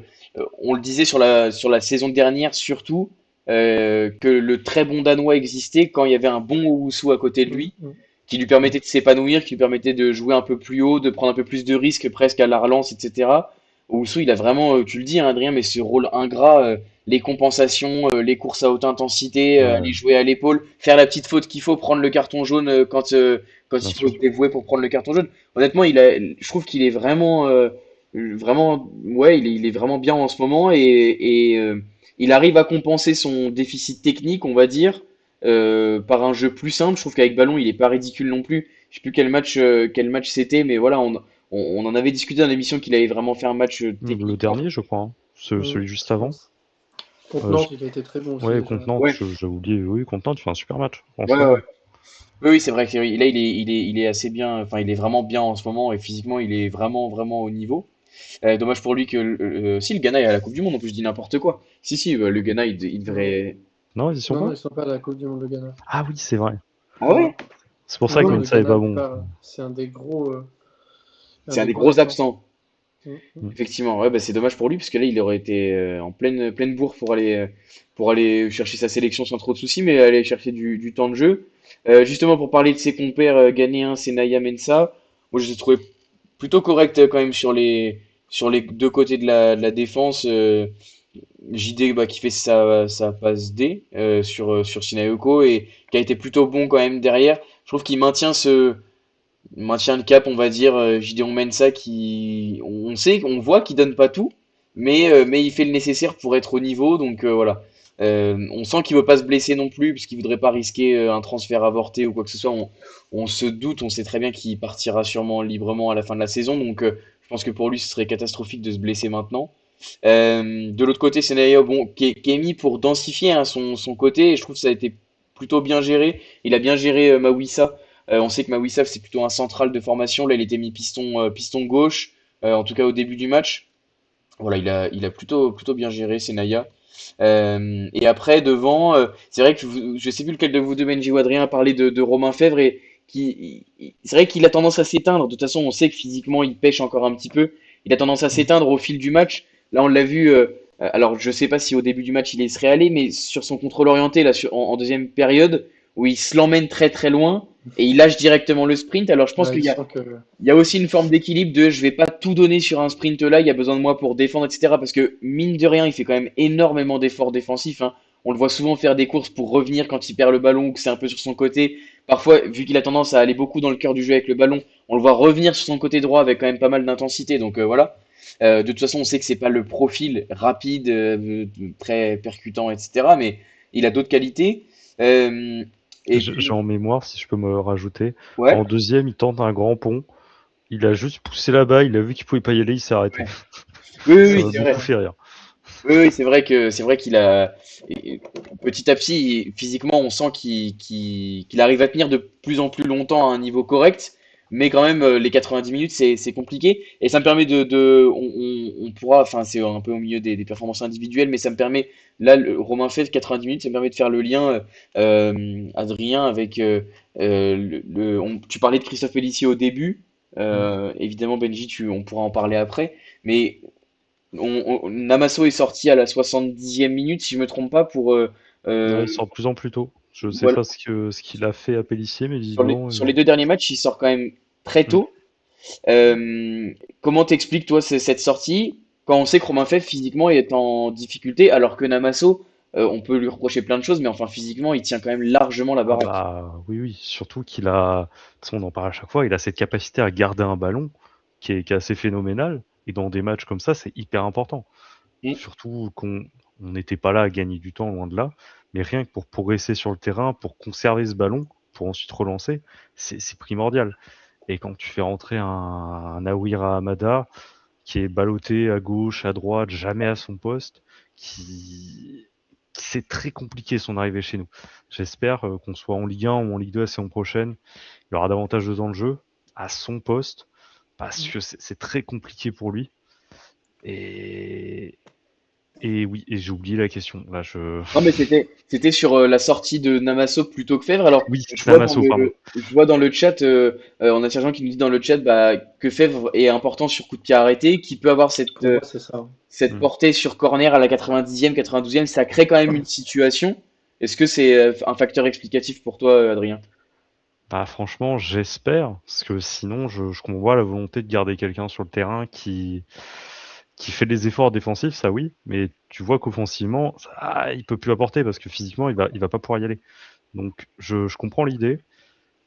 on le disait sur la saison dernière surtout que le très bon Danois existait quand il y avait un bon Owusu à côté de Mm, lui mm. qui lui permettait de s'épanouir, qui lui permettait de jouer un peu plus haut, de prendre un peu plus de risques presque à la relance, etc. Owusu, il a vraiment, tu le dis, hein, Adrien, mais ce rôle ingrat, les compensations, les courses à haute intensité, aller Ouais, jouer à l'épaule, faire la petite faute qu'il faut, prendre le carton jaune quand bien il faut sûr. se dévouer pour prendre le carton jaune. Honnêtement, je trouve qu'il est vraiment, ouais, il est vraiment bien en ce moment et il arrive à compenser son déficit technique, on va dire, par un jeu plus simple. Je trouve qu'avec ballon, il est pas ridicule non plus. Je sais plus quel match c'était, mais voilà, on en avait discuté dans l'émission qu'il avait vraiment fait un match Le techniquement. dernier, je crois, hein. Mm, Celui juste je avant. pense. Contre Euh, je- Nantes, il a été très bon aussi Ouais, déjà. contre Nantes, Ouais, j'ai oublié. Oui, contre Nantes, il fait un super match, ouais, ouais. franchement. Oui, oui, c'est vrai que là, il est assez bien. Enfin, il est vraiment bien en ce moment et physiquement, il est vraiment, vraiment au niveau. Dommage pour lui que si le Ghana est à la Coupe du Monde, en plus je dis n'importe quoi. Si, si, le Ghana, il Non, devrait. Non, ils y sont non, pas? ils sont pas à la Coupe du Monde, le Ghana. Ah oui, c'est vrai. Ah Non, ouais? C'est pour ça non, que non, le Mensah est Ghana pas n'est bon. pas. C'est un C'est un des des gros gros absents. absents. Mm, mm. Mm. Effectivement, ouais, bah, c'est dommage pour lui parce que là il aurait été en pleine bourre pour aller chercher sa sélection sans trop de soucis, mais aller chercher du temps de jeu. Justement pour parler de ses compères ghanéens, c'est Naya Mensah. Moi je les ai trouvés plutôt corrects quand même sur les deux côtés de la défense. JD bah, qui fait sa passe D sur Sinaoko et qui a été plutôt bon quand même derrière. Je trouve qu'il maintient le cap, on va dire, Gideon Mensah qui, on sait, on voit qu'il donne pas tout, mais il fait le nécessaire pour être au niveau, donc voilà. On sent qu'il veut pas se blesser non plus, puisqu'il voudrait pas risquer un transfert avorté ou quoi que ce soit. On se doute, on sait très bien qu'il partira sûrement librement à la fin de la saison, donc je pense que pour lui ce serait catastrophique de se blesser maintenant. De l'autre côté, c'est Naya, bon, qui est mis pour densifier hein, son côté, et je trouve que ça a été plutôt bien géré. Il a bien géré Mawissa. On sait que Mawissaf, c'est plutôt un central de formation. Là, il était mis piston gauche, en tout cas au début du match. Voilà, il a plutôt bien géré, Senaya. Et après, devant, c'est vrai que je sais plus lequel de vous deux, Benji ou Adrien, a parlé de Romain Fèvre et c'est vrai qu'il a tendance à s'éteindre. De toute façon, on sait que physiquement, il pêche encore un petit peu. Il a tendance à s'éteindre au fil du match. Là, on l'a vu. Alors, je sais pas si au début du match, il y serait allé, mais sur son contrôle orienté, là, en deuxième période, où il se l'emmène très très loin et il lâche directement le sprint. Alors, je pense Ouais, qu'il il y a sent que. il y a aussi une forme d'équilibre de je vais pas tout donner sur un sprint là, il y a besoin de moi pour défendre, etc. Parce que mine de rien, il fait quand même énormément d'efforts défensifs, hein. On le voit souvent faire des courses pour revenir quand il perd le ballon ou que c'est un peu sur son côté. Parfois, vu qu'il a tendance à aller beaucoup dans le cœur du jeu avec le ballon, on le voit revenir sur son côté droit avec quand même pas mal d'intensité. Donc voilà. De toute façon, on sait que c'est pas le profil rapide, très percutant, etc. Mais il a d'autres qualités. Euh, et J'ai puis, en mémoire, si je peux me rajouter. ouais, En deuxième, il tente un grand pont. Il a juste poussé là-bas, il a vu qu'il pouvait pas y aller, il s'est arrêté. ouais. Oui, oui, Ça oui, m'a c'est vrai. beaucoup fait rire. Oui, oui, c'est vrai qu'il a petit à petit physiquement on sent qu'il arrive à tenir de plus en plus longtemps à un niveau correct, mais quand même les 90 minutes c'est compliqué et ça me permet on pourra enfin c'est un peu au milieu des performances individuelles mais ça me permet là Romain fait 90 minutes ça me permet de faire le lien Adrien avec tu parlais de Christophe Pellissier au début évidemment Benji on pourra en parler après mais Namasso est sorti à la 70e minute, si je me trompe pas, pour Ouais, euh, il sort de plus en plus tôt. Je sais voilà. pas ce qu'il a fait à Pélissier, mais Sur les, visiblement. sur les deux derniers matchs, il sort quand même très Hmm. tôt. Comment t'expliques toi cette sortie quand on sait que Romain Fèvre physiquement est en difficulté, alors que Namasso, on peut lui reprocher plein de choses, mais enfin physiquement, il tient quand même largement la Ah baraque. bah oui, oui. Surtout qu'il a. De toute façon, on en parle à chaque fois, il a cette capacité à garder un ballon qui est assez phénoménale. Et dans des matchs comme ça, c'est hyper important. Mm, Surtout qu'on on n'était pas là à gagner du temps, loin de là. Mais rien que pour progresser sur le terrain, pour conserver ce ballon, pour ensuite relancer, c'est primordial. Et quand tu fais rentrer un Awira Hamada qui est ballotté à gauche, à droite, jamais à son poste, qui c'est très compliqué son arrivée chez nous. J'espère qu'on soit en Ligue 1 ou en Ligue 2 la saison prochaine, il aura davantage de temps de jeu à son poste parce que c'est très compliqué pour lui. Et, et oui, et j'ai oublié la question. Là, je. non, mais c'était sur la sortie de Namasso plutôt que Fèvre. Alors, Oui, Namasso, pardon. je vois dans le chat, on a certains qui nous dit dans le chat que Fèvre est important sur coup de pied arrêté, qui peut avoir Pour moi, c'est ça. cette Hmm. portée sur corner à la 90e, 92e. Ça crée quand même une situation. Est-ce que c'est un facteur explicatif pour toi, Adrien? Bah, franchement, j'espère, parce que sinon, je comprends la volonté de garder quelqu'un sur le terrain qui fait des efforts défensifs, ça oui, mais tu vois qu'offensivement, il peut plus apporter parce que physiquement, il va pas pouvoir y aller. Donc, je comprends l'idée,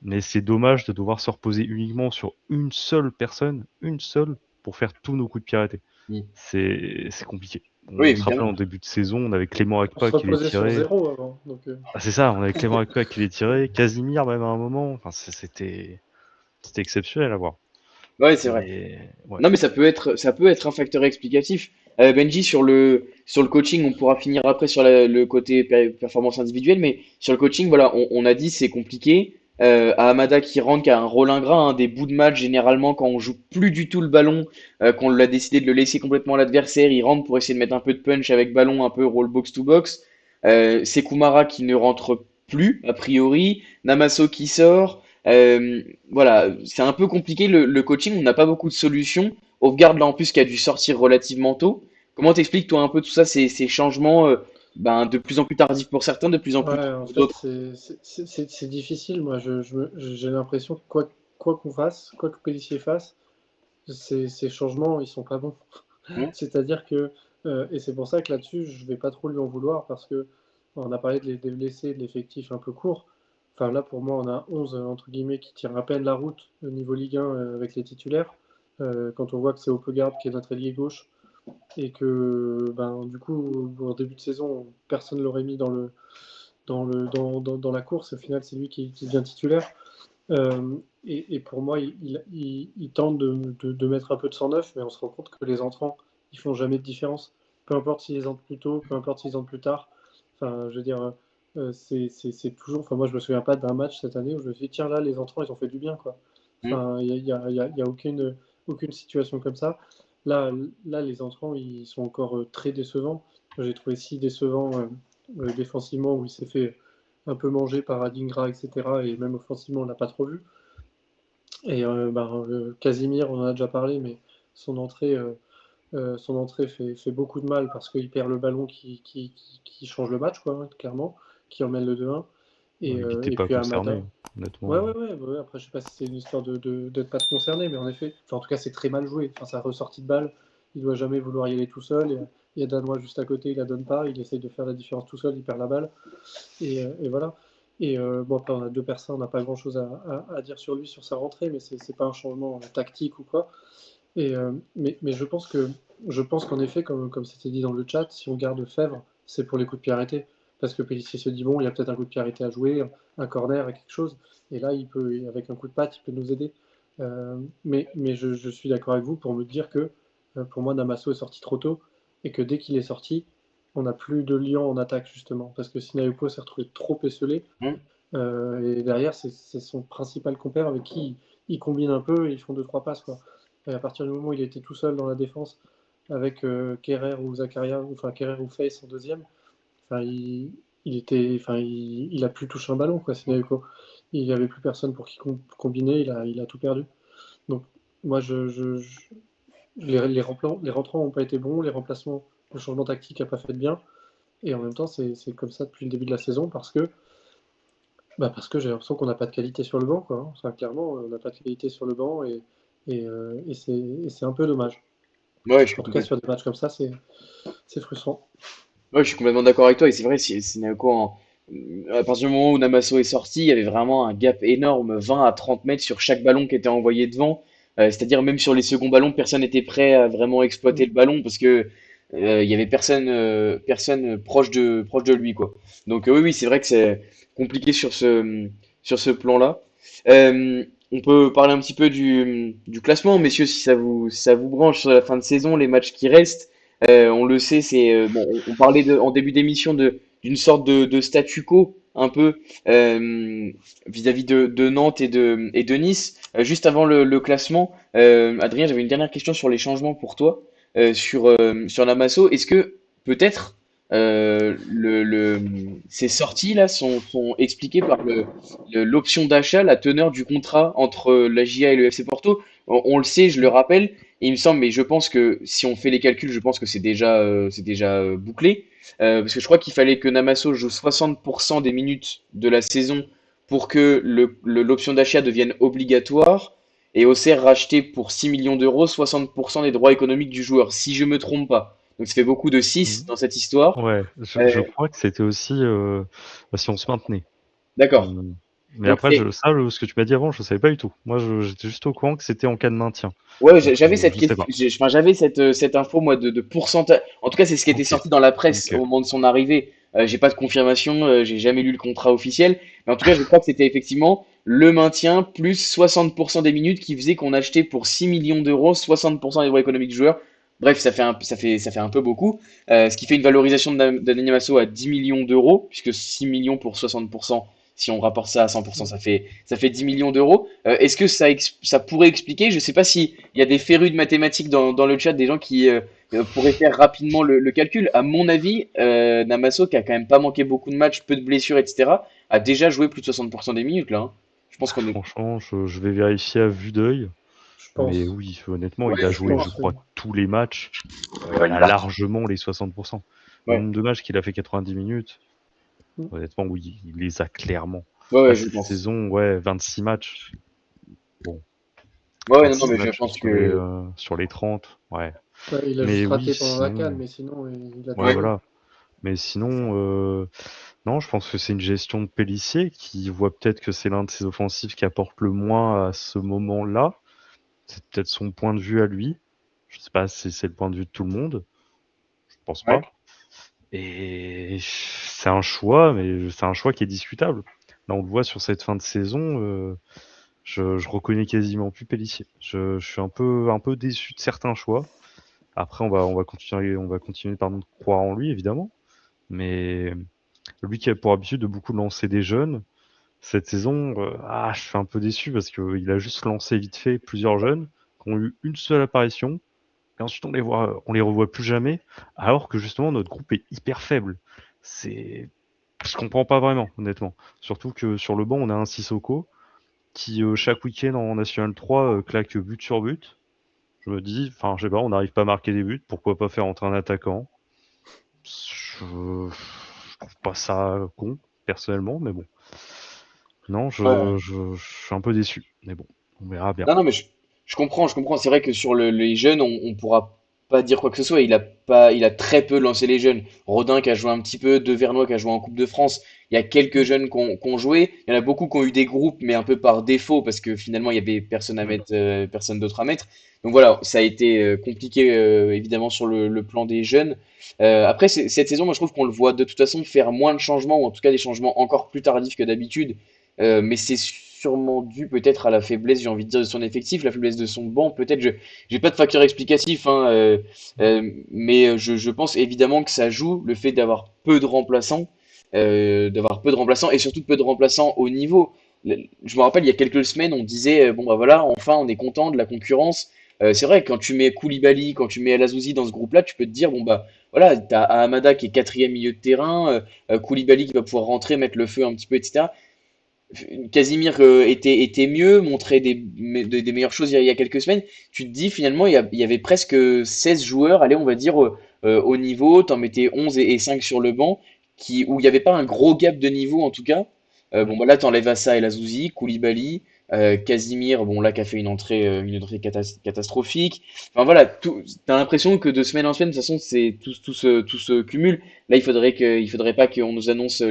mais c'est dommage de devoir se reposer uniquement sur une seule personne, une seule, pour faire tous nos coups de pied arrêtés. Hmm. C'est compliqué. Oui, On se rappelle évidemment. en début de saison, on avait Clément On se Akpa qui les reposait sur tirait. zéro avant. Donc, Ah, c'est ça, on avait Clément Akpa qui les tirait, Casimir même à un moment. Enfin, c'était exceptionnel à voir. Ouais, c'est vrai. Mais ouais. Non, mais ça peut être un facteur explicatif. Benji, sur le coaching, on pourra finir après sur le côté performance individuelle, mais sur le coaching, voilà, on a dit c'est compliqué. À Hamada qui rentre, qui a un rôle ingrat, hein, des bouts de match généralement quand on joue plus du tout le ballon, qu'on l'a décidé de le laisser complètement à l'adversaire, il rentre pour essayer de mettre un peu de punch avec ballon, un peu rôle box to box. C'est Kumara qui ne rentre plus a priori, Namasso qui sort. Voilà, c'est un peu compliqué le coaching, on n'a pas beaucoup de solutions. Hofgaard, là en plus, qui a dû sortir relativement tôt. Comment t'expliques, toi, un peu tout ça, ces changements ben, de plus en plus tardifs pour certains, de plus en plus tôt ouais, en pour fait, d'autres? c'est difficile. Moi, j'ai l'impression que quoi qu'on fasse, quoi que Pélissier fasse, ces changements, ils sont pas bons. Hmm. C'est-à-dire que, et c'est pour ça que là-dessus, je vais pas trop lui en vouloir parce que on a parlé des blessés, de l'effectif un peu court. Enfin, là, pour moi, on a 11 entre guillemets, qui tirent à peine la route au niveau Ligue 1 avec les titulaires. Quand on voit que c'est Opegaard qui est notre ailier gauche et que, ben, du coup, en début de saison, personne ne l'aurait mis dans la course. Au final, c'est lui qui devient titulaire. Et pour moi, il tente de mettre un peu de 109, mais on se rend compte que les entrants, ils font jamais de différence. Peu importe s'ils entrent plus tôt, peu importe s'ils entrent plus tard. Enfin, je veux dire, c'est toujours. Enfin, moi, je me souviens pas d'un match cette année où je me suis dit, tiens, là, les entrants, ils ont fait du bien, quoi. Mm. Enfin, il y a aucune situation comme ça. Là, là, les entrants, ils sont encore très décevants. J'ai trouvé si décevant défensivement, où il s'est fait un peu manger par Adingra, etc. Et même offensivement, on l'a pas trop vu. Et Casimir, on en a déjà parlé, mais son entrée, son entrée fait beaucoup de mal parce qu'il perd le ballon qui change le match, quoi, hein, clairement, qui emmène le 2-1. Ouais, il était Et pas puis concerné, Amada. hein, honnêtement. Ouais. Après, je sais pas si c'est une histoire d'être pas concerné, mais en effet, enfin, en tout cas, c'est très mal joué. Enfin, sa ressortie de balle, il doit jamais vouloir y aller tout seul. Il y a Danois juste à côté, il la donne pas. Il essaye de faire la différence tout seul, il perd la balle. Et voilà. Bon, après, on a deux personnes, on n'a pas grand-chose à dire sur lui, sur sa rentrée, mais c'est pas un changement tactique ou quoi. Mais je pense qu'en effet, comme c'était dit dans le chat, si on garde Fèvre, c'est pour les coups de pied arrêtés. Parce que Pellissier se dit, bon, il y a peut-être un coup de pied arrêté à jouer, un corner, quelque chose. Et là, avec un coup de patte, il peut nous aider. Mais je suis d'accord avec vous pour me dire que pour moi, Namasso est sorti trop tôt. Et que dès qu'il est sorti, on n'a plus de lien en attaque, justement. Parce que Sinayoko s'est retrouvé trop esselé. Mm. Et derrière, c'est son principal compère avec qui il combine un peu et ils font deux trois passes, quoi. Et à partir du moment où il était tout seul dans la défense avec Kerrer ou Zakaria, enfin Kerrer ou Face en deuxième, enfin il a plus touché un ballon, quoi. Il n'y avait plus personne pour qui combiner, il a tout perdu. Donc moi les rentrants n'ont pas été bons, les remplacements, le changement tactique n'a pas fait de bien. Et en même temps, c'est comme ça depuis le début de la saison parce que j'ai l'impression qu'on n'a pas de qualité sur le banc, quoi, hein. Enfin, clairement, on n'a pas de qualité sur le banc et c'est un peu dommage. Ouais, je suis En tout cas, complètement. sur des matchs comme ça, c'est frustrant. Ouais, je suis complètement d'accord avec toi. Et c'est vrai, si Naoko, à partir du moment où Namasso est sorti, il y avait vraiment un gap énorme, 20 à 30 mètres sur chaque ballon qui était envoyé devant. C'est-à-dire même sur les seconds ballons, personne n'était prêt à vraiment exploiter Mm. le ballon parce que il y avait personne proche de lui, quoi. Donc oui, oui, c'est vrai que c'est compliqué sur ce plan-là. On peut parler un petit peu du classement, messieurs, si ça vous branche sur la fin de saison, les matchs qui restent. On le sait, c'est bon. On parlait en début d'émission d'une sorte de statu quo un peu vis-à-vis de Nantes et de Nice. Juste avant le classement, Adrien, j'avais une dernière question sur les changements pour toi sur Namasso. Est-ce que peut-être ces sorties là sont expliquées par l'option d'achat, la teneur du contrat entre la JA et le FC Porto? On le sait, je le rappelle. Et il me semble, mais je pense que si on fait les calculs, je pense que c'est déjà bouclé. Parce que je crois qu'il fallait que Namasso joue 60% des minutes de la saison pour que l'option d'achat devienne obligatoire. Et Auxerre racheter pour 6 millions d'euros 60% des droits économiques du joueur, si je me trompe pas. Donc ça fait beaucoup de 6 Mhm. dans cette histoire. Ouais, Euh, je crois que c'était aussi si on se maintenait. d'accord. Hmm. Mais Donc après, c'est ce que tu m'as dit avant, je savais pas du tout. Moi, j'étais juste au courant que c'était en cas de maintien. Ouais, Donc, j'avais cette je sais question, pas. enfin, j'avais cette info moi de pourcentage. En tout cas, c'est ce qui était Ok, sorti dans la presse au ok. moment de son arrivée. J'ai pas de confirmation, j'ai jamais lu le contrat officiel, mais en tout cas, je crois que c'était effectivement le maintien plus 60% des minutes qui faisait qu'on achetait pour 6 millions d'euros 60% des droits économiques du joueur. Bref, ça fait un peu beaucoup, ce qui fait une valorisation de Dani Masso à 10 millions d'euros, puisque 6 millions pour 60%, si on rapporte ça à 100%, ça fait 10 millions d'euros. Est-ce que ça pourrait expliquer, je sais pas si il y a des férus de mathématiques dans le chat, des gens qui pourraient faire rapidement le calcul. À mon avis, Namasso, qui a quand même pas manqué beaucoup de matchs, peu de blessures, etc., a déjà joué plus de 60% des minutes là, hein. Je pense qu'on est. Franchement, je vais vérifier à vue d'œil. Je Mais pense. oui, honnêtement, Ouais, il a Je joué, je pense, crois, oui. tous les matchs. Il a large. largement les 60%. Le Ouais, nombre de matchs qu'il a fait 90 minutes, Mm. honnêtement, oui, il les a clairement. ouais, Là, je cette pense. saison, ouais, 26 matchs. Bon, Ouais, non, non, 26 mais je matchs pense que. sur les 30, ouais. Ouais, il a Mais juste oui, raté pendant la CAN, sinon, mais sinon, il a tout ouais, Ouais, fait. voilà. Mais sinon, non, je pense que c'est une gestion de Pélissier qui voit peut-être que c'est l'un de ses offensifs qui apporte le moins à ce moment-là. C'est peut-être son point de vue à lui. Je sais pas si c'est le point de vue de tout le monde. Je pense ouais. pas. Et c'est un choix, mais c'est un choix qui est discutable. Là, on le voit sur cette fin de saison. Je reconnais quasiment plus Pélissier. Je suis un peu déçu de certains choix. Après, on va continuer, pardon, de croire en lui, évidemment. Mais Lui qui a pour habitude de beaucoup lancer des jeunes, cette saison, je suis un peu déçu parce qu'il a juste lancé vite fait plusieurs jeunes qui ont eu une seule apparition, et ensuite on les revoit plus jamais, alors que justement notre groupe est hyper faible. C'est, je comprends pas vraiment, honnêtement. Surtout que sur le banc, on a un Sissoko qui chaque week-end en National 3 claque but sur but. Je me dis, enfin, je sais pas, on n'arrive pas à marquer des buts, pourquoi pas faire entrer un attaquant? Je trouve pas ça con, personnellement, mais bon. Non, Ouais. je suis un peu déçu. Mais bon, on verra bien. Non, non, mais je comprends, je comprends. C'est vrai que sur les jeunes, on pourra pas dire quoi que ce soit. Il a très peu lancé les jeunes. Rodin qui a joué un petit peu, Devernois qui a joué en Coupe de France. Il y a quelques jeunes qui ont joué. Il y en a beaucoup qui ont eu des groupes, mais un peu par défaut parce que finalement il y avait personne à mettre, personne d'autre à mettre. Donc voilà, ça a été compliqué évidemment sur le plan des jeunes. Après cette saison, moi je trouve qu'on le voit de toute façon faire moins de changements ou en tout cas des changements encore plus tardifs que d'habitude. Mais c'est sûrement dû peut-être à la faiblesse, j'ai envie de dire, de son effectif, la faiblesse de son banc. Peut-être, je j'ai pas de facteur explicatif, hein, mais je pense évidemment que ça joue le fait d'avoir peu de remplaçants et surtout peu de remplaçants au niveau. Je me rappelle, il y a quelques semaines, on disait bon bah voilà, enfin on est content de la concurrence. C'est vrai, quand tu mets Koulibaly, quand tu mets El Azizi dans ce groupe-là, tu peux te dire bon bah voilà, t'as Hamada qui est quatrième milieu de terrain, Koulibaly qui va pouvoir rentrer, mettre le feu un petit peu, etc. Casimir était mieux, montrait des meilleures choses il y a quelques semaines. Tu te dis finalement, il y avait presque 16 joueurs, allez, on va dire, au niveau. T'en mettais 11 et 5 sur le banc, où il n'y avait pas un gros gap de niveau en tout cas. Bon, bah là, t'enlèves Assa et Lazouzi, Koulibaly, Casimir, bon, là, qui a fait une entrée catastrophique. Enfin voilà, t'as l'impression que de semaine en semaine, de toute façon, tout se cumule. Là, il faudrait pas qu'on nous annonce euh,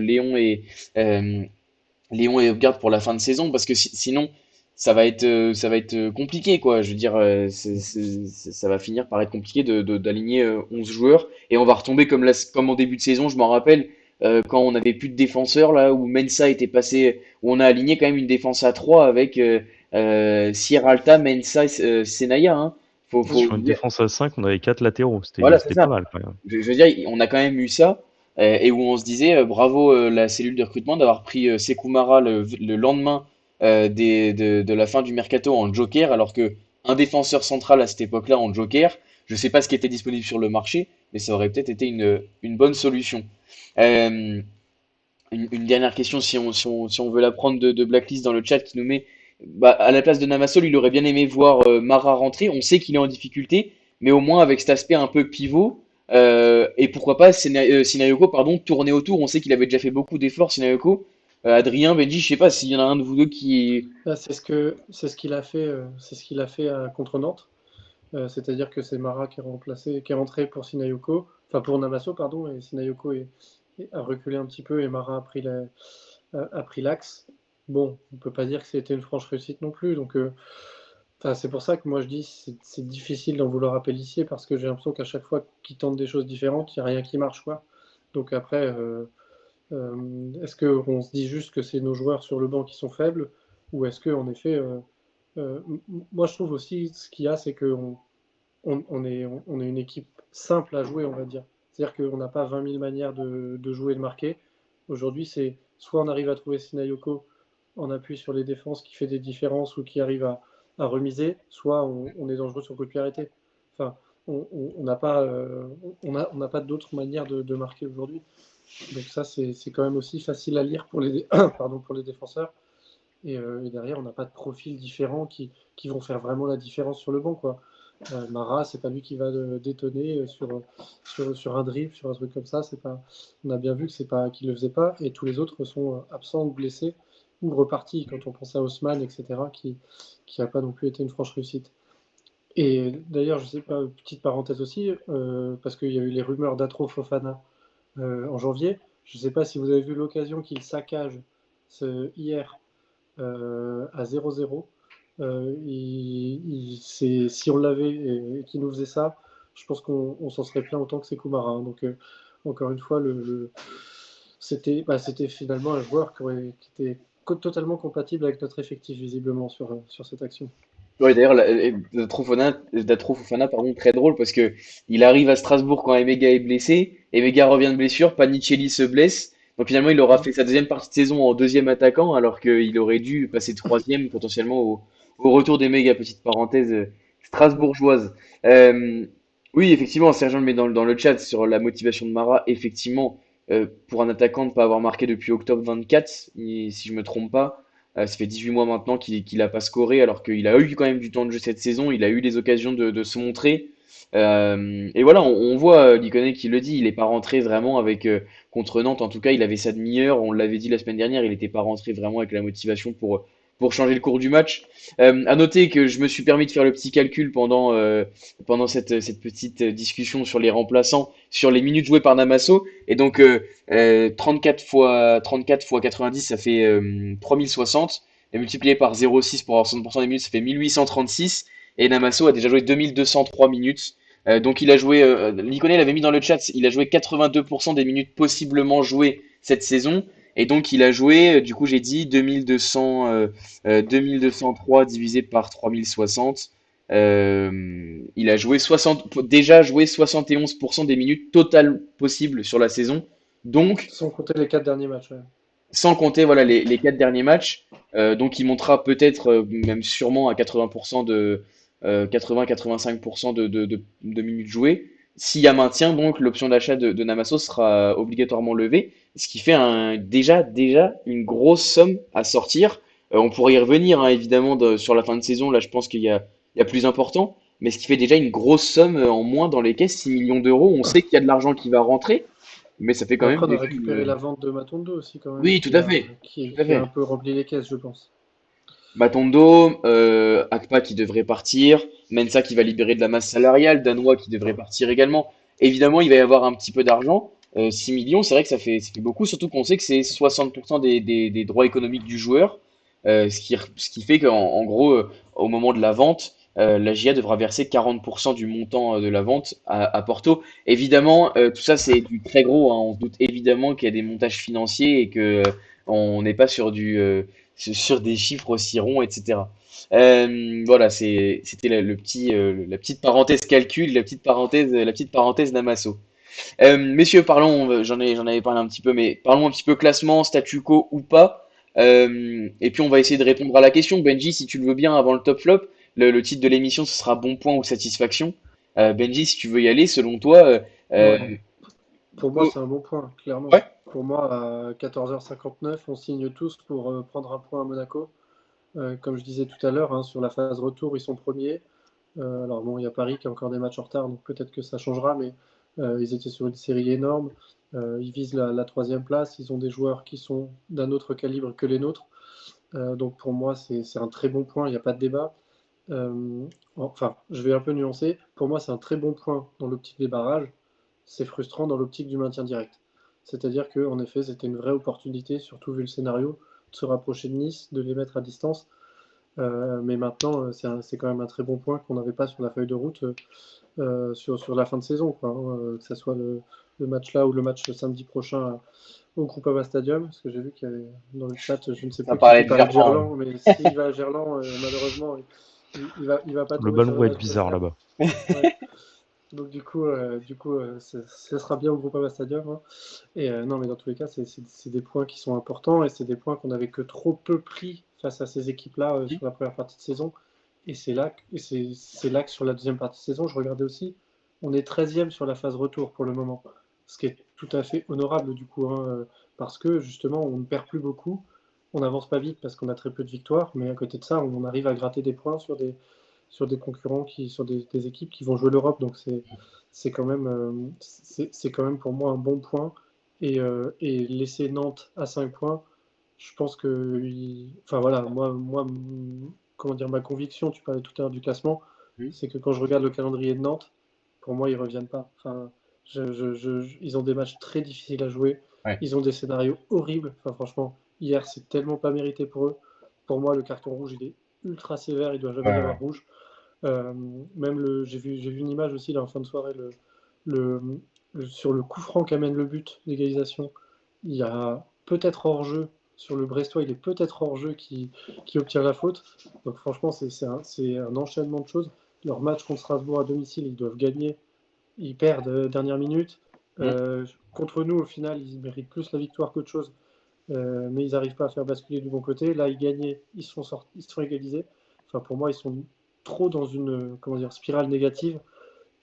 Léon et Upgard pour la fin de saison parce que sinon ça va être compliqué quoi. Je veux dire, ça va finir par être compliqué d'aligner 11 joueurs et on va retomber comme en début de saison. Je m'en rappelle quand on avait plus de défenseurs là où Mensa était passé, où on a aligné quand même une défense à 3 avec Sierra Alta, Mensa, Senaya. Hein. Faut Sur une dire, défense à 5, on avait 4 latéraux. voilà, c'est C'était pas ça. mal quand même. Je veux dire, on a quand même eu ça, et où on se disait bravo la cellule de recrutement d'avoir pris Sekou Mara le lendemain de la fin du mercato en joker, alors que un défenseur central à cette époque-là en joker, je sais pas ce qui était disponible sur le marché, mais ça aurait peut-être été une bonne solution. Euh, une dernière question, si on veut la prendre de Blacklist dans le chat qui nous met bah, à la place de Namassol, il aurait bien aimé voir Mara rentrer. On sait qu'il est en difficulté, mais au moins avec cet aspect un peu pivot. Et pourquoi pas Sinayoko, pardon, tourner autour. On sait qu'il avait déjà fait beaucoup d'efforts, Sinayoko. Adrien, Benji, je sais pas s'il y en a un de vous deux qui. Là, c'est ce qu'il a fait, c'est ce qu'il a fait contre Nantes. C'est-à-dire que c'est Mara qui est remplacé, qui est rentré pour Sinayoko, enfin pour Namasso, pardon, et Sinayoko a reculé un petit peu et Mara a pris l'axe. Bon, on peut pas dire que c'était une franche réussite non plus. Donc, c'est pour ça que moi je dis c'est difficile d'en vouloir à Pélissier parce que j'ai l'impression qu'à chaque fois qu'il tente des choses différentes, il n'y a rien qui marche, quoi. Donc après, est-ce qu'on se dit juste que c'est nos joueurs sur le banc qui sont faibles ou est-ce que en effet, moi je trouve aussi ce qu'il y a, c'est qu'on on est une équipe simple à jouer, on va dire. C'est-à-dire qu'on n'a pas 20 000 manières de jouer et de marquer. Aujourd'hui, c'est soit on arrive à trouver Sinayoko en appui sur les défenses qui fait des différences ou qui arrive à remiser, soit on est dangereux sur le coup de pied arrêté. Enfin, on n'a pas, on n'a pas d'autre manière de marquer aujourd'hui. Donc ça, c'est quand même aussi facile à lire pour pardon, pour les défenseurs. Et derrière, on n'a pas de profils différents qui vont faire vraiment la différence sur le banc, quoi. Mara, c'est pas lui qui va détonner sur un dribble, sur un truc comme ça. C'est pas, on a bien vu que c'est pas qu'il le faisait pas, et tous les autres sont absents ou blessés ou repartis. Quand on pense à Haussmann, etc., qui a pas non plus été une franche réussite. Et d'ailleurs, je sais pas, petite parenthèse aussi, parce qu'il y a eu les rumeurs d'Atro Fofana en janvier. Je ne sais pas si vous avez vu l'occasion qu'il saccage hier à 0-0. Si on l'avait et qu'il nous faisait ça, je pense qu'on s'en serait plein autant que c'est Kumara. Hein. Donc, encore une fois, c'était finalement un joueur qui était totalement compatible avec notre effectif, visiblement, sur cette action. Ouais, d'ailleurs, Datro Fofana, pardon, très drôle parce que il arrive à Strasbourg quand Emega est blessé. Emega revient de blessure, Panicelli se blesse. Donc finalement, il aura fait sa deuxième partie de saison en deuxième attaquant, alors qu'il aurait dû passer troisième potentiellement au retour des méga petite parenthèse strasbourgeoise. Euh, oui, effectivement, Sergent le met dans le chat sur la motivation de Mara. Effectivement, pour un attaquant de ne pas avoir marqué depuis octobre 24, si je me trompe pas, ça fait 18 mois maintenant qu'il a pas scoré, alors qu'il a eu quand même du temps de jeu cette saison, il a eu des occasions de se montrer. Et voilà, on voit Liconet qui le dit, il n'est pas rentré vraiment avec contre Nantes. En tout cas, il avait sa demi-heure. On l'avait dit la semaine dernière, il n'était pas rentré vraiment avec la motivation pour changer le cours du match. À noter que je me suis permis de faire le petit calcul pendant cette petite discussion sur les remplaçants, sur les minutes jouées par Namasso. Et donc, 34 fois 90, ça fait 3060. Et multiplié par 0,6 pour avoir 60% des minutes, ça fait 1836. Et Namasso a déjà joué 2203 minutes. Donc il a joué, Liconet l'avait mis dans le chat, il a joué 82% des minutes possiblement jouées cette saison. Et donc il a joué, du coup j'ai dit 2203 divisé par 3060. Il a joué 60, déjà joué 71% des minutes totales possibles sur la saison. Donc Sans compter les 4 derniers matchs. Ouais. sans compter voilà, les 4 derniers matchs. Donc il montera peut-être, même sûrement à 80% 80-85% de minutes jouées. S'il y a maintien, donc l'option d'achat de Namasso sera obligatoirement levée, ce qui fait déjà une grosse somme à sortir. On pourrait y revenir hein, évidemment sur la fin de saison, là je pense qu'il y a plus important, mais ce qui fait déjà une grosse somme en moins dans les caisses, 6 millions d'euros. On sait qu'il y a de l'argent qui va rentrer, mais ça fait quand même Après, on a déjà récupéré la vente de Matondo aussi, quand même, Oui, tout à fait. Tout à qui a un fait. peu rempli les caisses, je pense. Matondo, Akpa qui devrait partir, Mensah qui va libérer de la masse salariale, Danois qui devrait partir également. Évidemment, il va y avoir un petit peu d'argent. 6 millions, c'est vrai que ça fait beaucoup, surtout qu'on sait que c'est 60% des droits économiques du joueur, ce qui fait qu'en gros, au moment de la vente, la GIA devra verser 40% du montant de la vente à Porto. Évidemment, tout ça c'est du très gros, hein. On se doute évidemment qu'il y a des montages financiers et que on n'est pas sur des chiffres aussi ronds, etc. Voilà, c'était la petite parenthèse calcul, la petite parenthèse Namasso. Messieurs, parlons, j'en avais parlé un petit peu, mais parlons un petit peu classement, statu quo ou pas. Et puis on va essayer de répondre à la question. Benji, si tu le veux bien, avant le top flop, le titre de l'émission, ce sera bon point ou satisfaction. Benji, si tu veux y aller, selon toi, euh, Ouais. Pour moi, oh, c'est un bon point, clairement. ouais, Pour moi, à 14h59, on signe tous pour prendre un point à Monaco. Comme je disais tout à l'heure, hein, sur la phase retour, ils sont premiers. Alors bon, il y a Paris qui a encore des matchs en retard, donc peut-être que ça changera, mais ils étaient sur une série énorme. Ils visent la troisième place. Ils ont des joueurs qui sont d'un autre calibre que les nôtres. Donc pour moi, c'est un très bon point, il n'y a pas de débat. Enfin, je vais un peu nuancer. Pour moi, c'est un très bon point dans l'optique des barrages. C'est frustrant dans l'optique du maintien direct. C'est-à-dire qu'en effet, c'était une vraie opportunité, surtout vu le scénario, de se rapprocher de Nice, de les mettre à distance. Mais maintenant, c'est quand même un très bon point qu'on n'avait pas sur la feuille de route sur la fin de saison, quoi, hein, que ce soit le match là ou le match samedi prochain au Groupama Stadium, parce que j'ai vu qu'il y avait dans le chat, je ne sais ça plus qui parlait de parlait de Gerland. Gerland, mais s'il va à Gerland, malheureusement, il va pas Le tomber ballon sur le va être bon bizarre stade. là-bas. Ouais. Donc ce sera bien au Groupama Stadium, hein. Et non, mais dans tous les cas, c'est des points qui sont importants et c'est des points qu'on n'avait que trop peu pris face à ces équipes-là sur la première partie de saison. Et c'est là que sur la deuxième partie de saison, je regardais aussi, on est 13e sur la phase retour pour le moment. Ce qui est tout à fait honorable du coup, hein, parce que justement, on ne perd plus beaucoup. On n'avance pas vite parce qu'on a très peu de victoires, mais à côté de ça, on arrive à gratter des points sur des concurrents, sur des équipes qui vont jouer l'Europe. Donc c'est quand même pour moi un bon point. Et laisser Nantes à 5 points, je pense que. Enfin voilà, comment dire, ma conviction, tu parlais tout à l'heure du classement, Hmm. c'est que quand je regarde le calendrier de Nantes, pour moi, ils ne reviennent pas. Enfin, ils ont des matchs très difficiles à jouer. Ouais. Ils ont des scénarios horribles. Enfin, franchement, hier, c'est tellement pas mérité pour eux. Pour moi, le carton rouge, il est ultra sévère. Il ne doit jamais y Ouais, avoir rouge. Euh, j'ai vu une image aussi là, en fin de soirée, le, sur le coup franc qu'amène le but d'égalisation. Il y a peut-être hors-jeu sur le Brestois, il est peut-être hors-jeu qui obtient la faute. Donc franchement, c'est un enchaînement de choses. Leur match contre Strasbourg à domicile, ils doivent gagner. Ils perdent dernière minute. Mm. Contre nous, au final, ils méritent plus la victoire qu'autre chose, mais ils n'arrivent pas à faire basculer du bon côté. Là, ils gagnaient, ils se sont égalisés. Enfin, pour moi, ils sont trop dans une comment dire, spirale négative.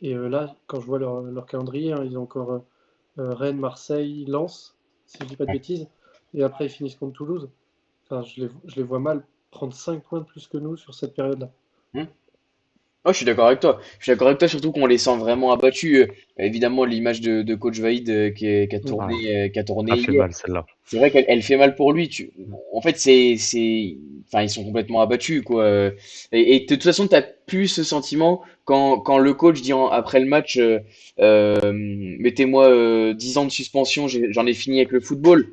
Et là, quand je vois leur calendrier, hein, ils ont encore Rennes, Marseille, Lens, si je dis pas de bêtises. Et après, ils finissent contre Toulouse. Enfin, je les vois mal prendre 5 points de plus que nous sur cette période-là. Mm. Oh, je suis d'accord avec toi. Je suis d'accord avec toi, surtout qu'on les sent vraiment abattus. Évidemment, l'image de Coach Vaïd Mm. Ouais, qui a tourné a fait hier. mal celle-là. C'est vrai qu'elle fait mal pour lui. En fait, enfin, ils sont complètement abattus, quoi. Et de toute façon, t'as plus ce sentiment quand le coach dit après le match, mettez-moi 10 ans de suspension, j'en ai fini avec le football.